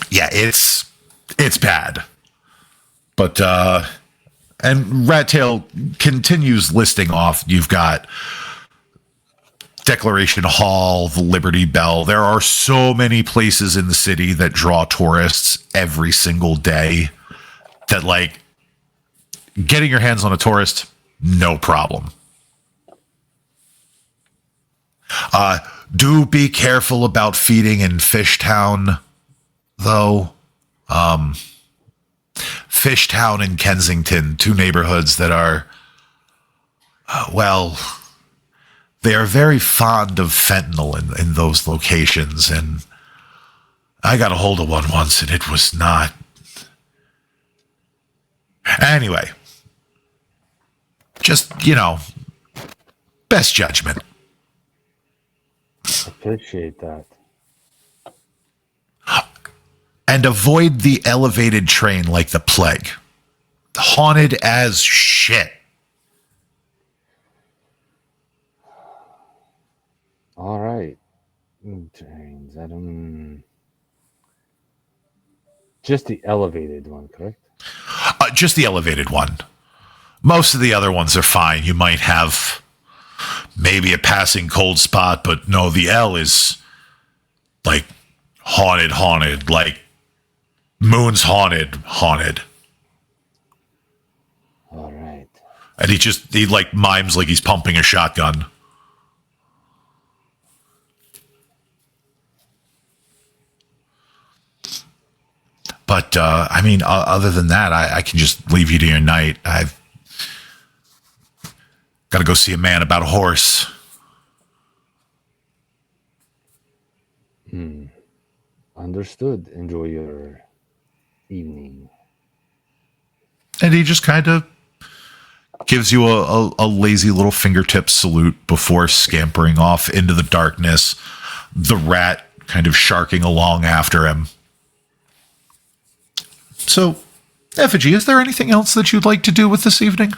Yeah, it's bad. But and Rat Tail continues listing off. You've got Declaration Hall, the Liberty Bell. There are so many places in the city that draw tourists every single day that, like, getting your hands on a tourist, no problem. Do be careful about feeding in Fishtown, though. Fishtown and Kensington, two neighborhoods that are, they are very fond of fentanyl in those locations, and I got a hold of one once, and it was not. Anyway, just, best judgment. Appreciate that. And avoid the elevated train like the plague. Haunted as shit. All right. Trains. I don't. Just the elevated one, correct? Just the elevated one. Most of the other ones are fine. You might have maybe a passing cold spot, but no, the L is like haunted, like Moon's haunted. All right. And he like mimes like he's pumping a shotgun. But, other than that, I can just leave you to your night. I've got to go see a man about a horse. Understood. Enjoy your evening. And he just kind of gives you a lazy little fingertip salute before scampering off into the darkness, the rat kind of sharking along after him. So, Effigy, is there anything else that you'd like to do with this evening?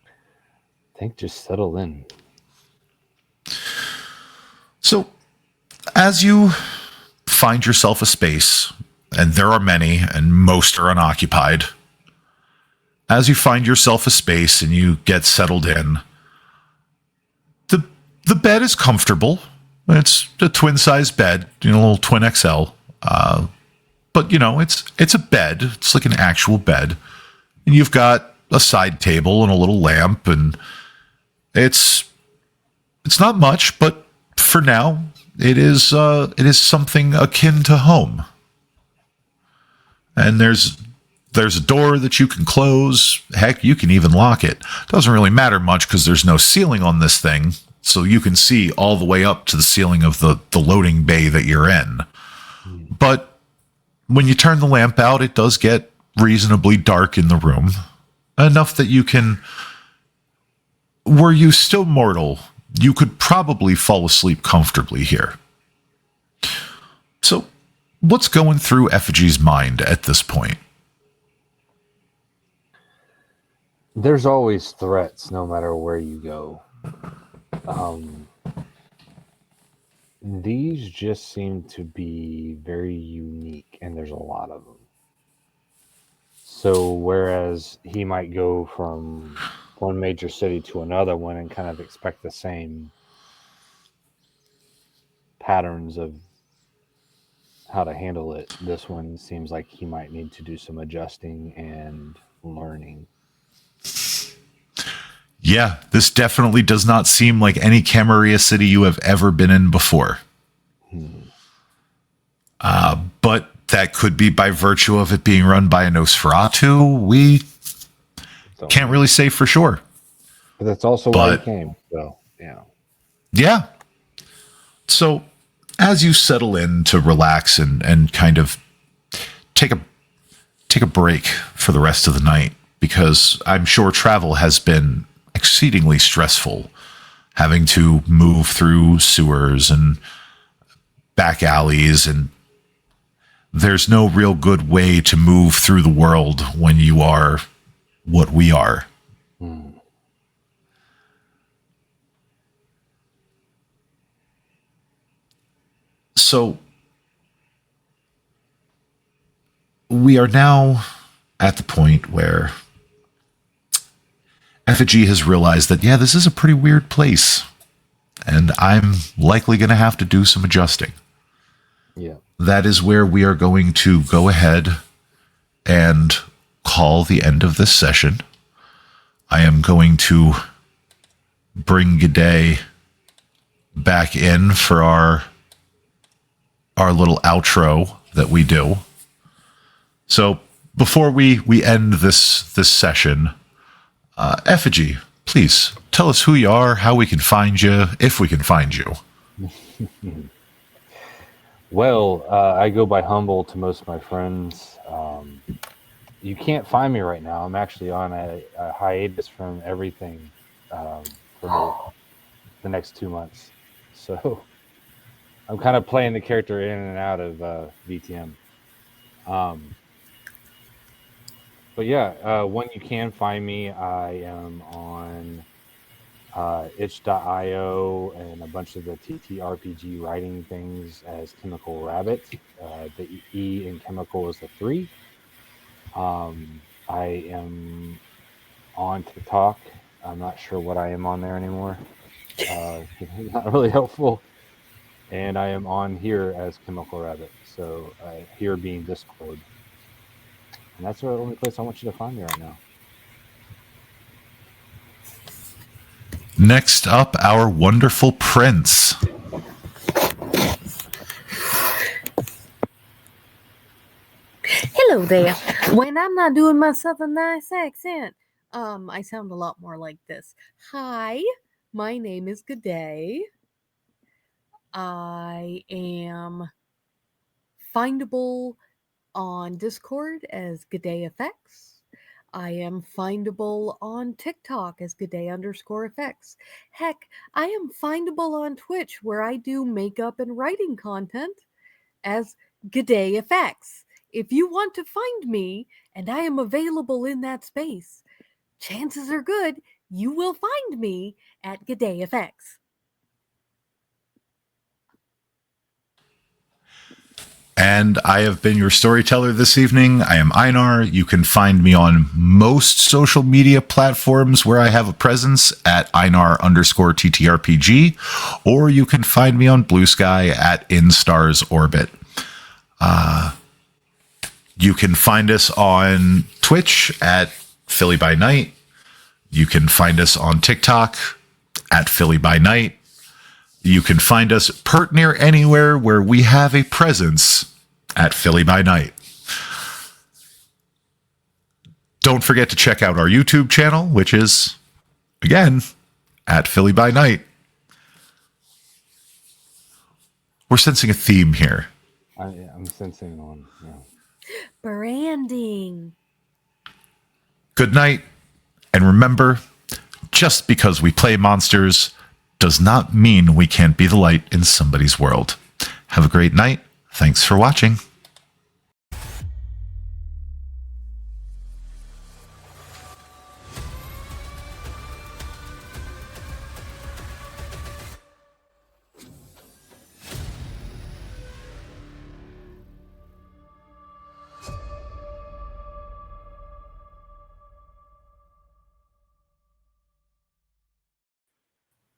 I think just settle in. So, as you find yourself a space, and there are many, and most are unoccupied, as you find yourself a space and you get settled in, the bed is comfortable. It's a twin-size bed, a little twin XL. But, it's a bed. It's like an actual bed. And you've got a side table and a little lamp, and it's not much, but for now, it is something akin to home. And there's a door that you can close. Heck, you can even lock it. Doesn't really matter much because there's no ceiling on this thing, so you can see all the way up to the ceiling of the loading bay that you're in. But when you turn the lamp out, it does get reasonably dark in the room. Enough that you can, were you still mortal, you could probably fall asleep comfortably here. So, what's going through Effigy's mind at this point? There's always threats no matter where you go. These just seem to be very unique, and there's a lot of them. So whereas he might go from one major city to another one and kind of expect the same patterns of how to handle it, this one seems like he might need to do some adjusting and learning. Yeah, this definitely does not seem like any Camarilla city you have ever been in before. But that could be by virtue of it being run by a Nosferatu. We can't really say for sure. But that's also why he came. So, yeah. Yeah. So as you settle in to relax and kind of take a break for the rest of the night, because I'm sure travel has been exceedingly stressful, having to move through sewers and back alleys, and there's no real good way to move through the world when you are what we are. So we are now at the point where Effigy has realized that, yeah, this is a pretty weird place, and I'm likely going to have to do some adjusting. Yeah. That is where we are going to go ahead and call the end of this session. I am going to bring G'day back in for our little outro that we do. So before we end this session, Effigy, please tell us who you are, how we can find you, if we can find you. Well, I go by Humble to most of my friends. You can't find me right now. I'm actually on a hiatus from everything for the next 2 months. So I'm kind of playing the character in and out of VTM. But yeah, when you can find me, I am on itch.io and a bunch of the TTRPG writing things as Chemical Rabbit. The E in chemical is the 3. I am on TikTok. I'm not sure what I am on there anymore. Not really helpful. And I am on here as Chemical Rabbit. So here being Discord. And that's the only place I want you to find me right now. Next up, our wonderful Prince. Hello there. When I'm not doing my southern nice accent, I sound a lot more like this. Hi, my name is G'day. I am findable on Discord as G'dayFX. I am findable on TikTok as G'day_FX. Heck, I am findable on Twitch where I do makeup and writing content as G'dayFX. If you want to find me and I am available in that space, chances are good you will find me at G'dayFX. And I have been your storyteller this evening. I am Einar. You can find me on most social media platforms where I have a presence at Einar_TTRPG, or you can find me on Blue Sky at InStarsOrbit. You can find us on Twitch at Philly by Night. You can find us on TikTok at Philly by Night. You can find us pert near anywhere where we have a presence at Philly by Night. Don't forget to check out our YouTube channel, which is, again, at Philly by Night. We're sensing a theme here. I'm sensing one. Yeah. Branding. Good night, and remember, just because we play monsters does not mean we can't be the light in somebody's world. Have a great night. Thanks for watching.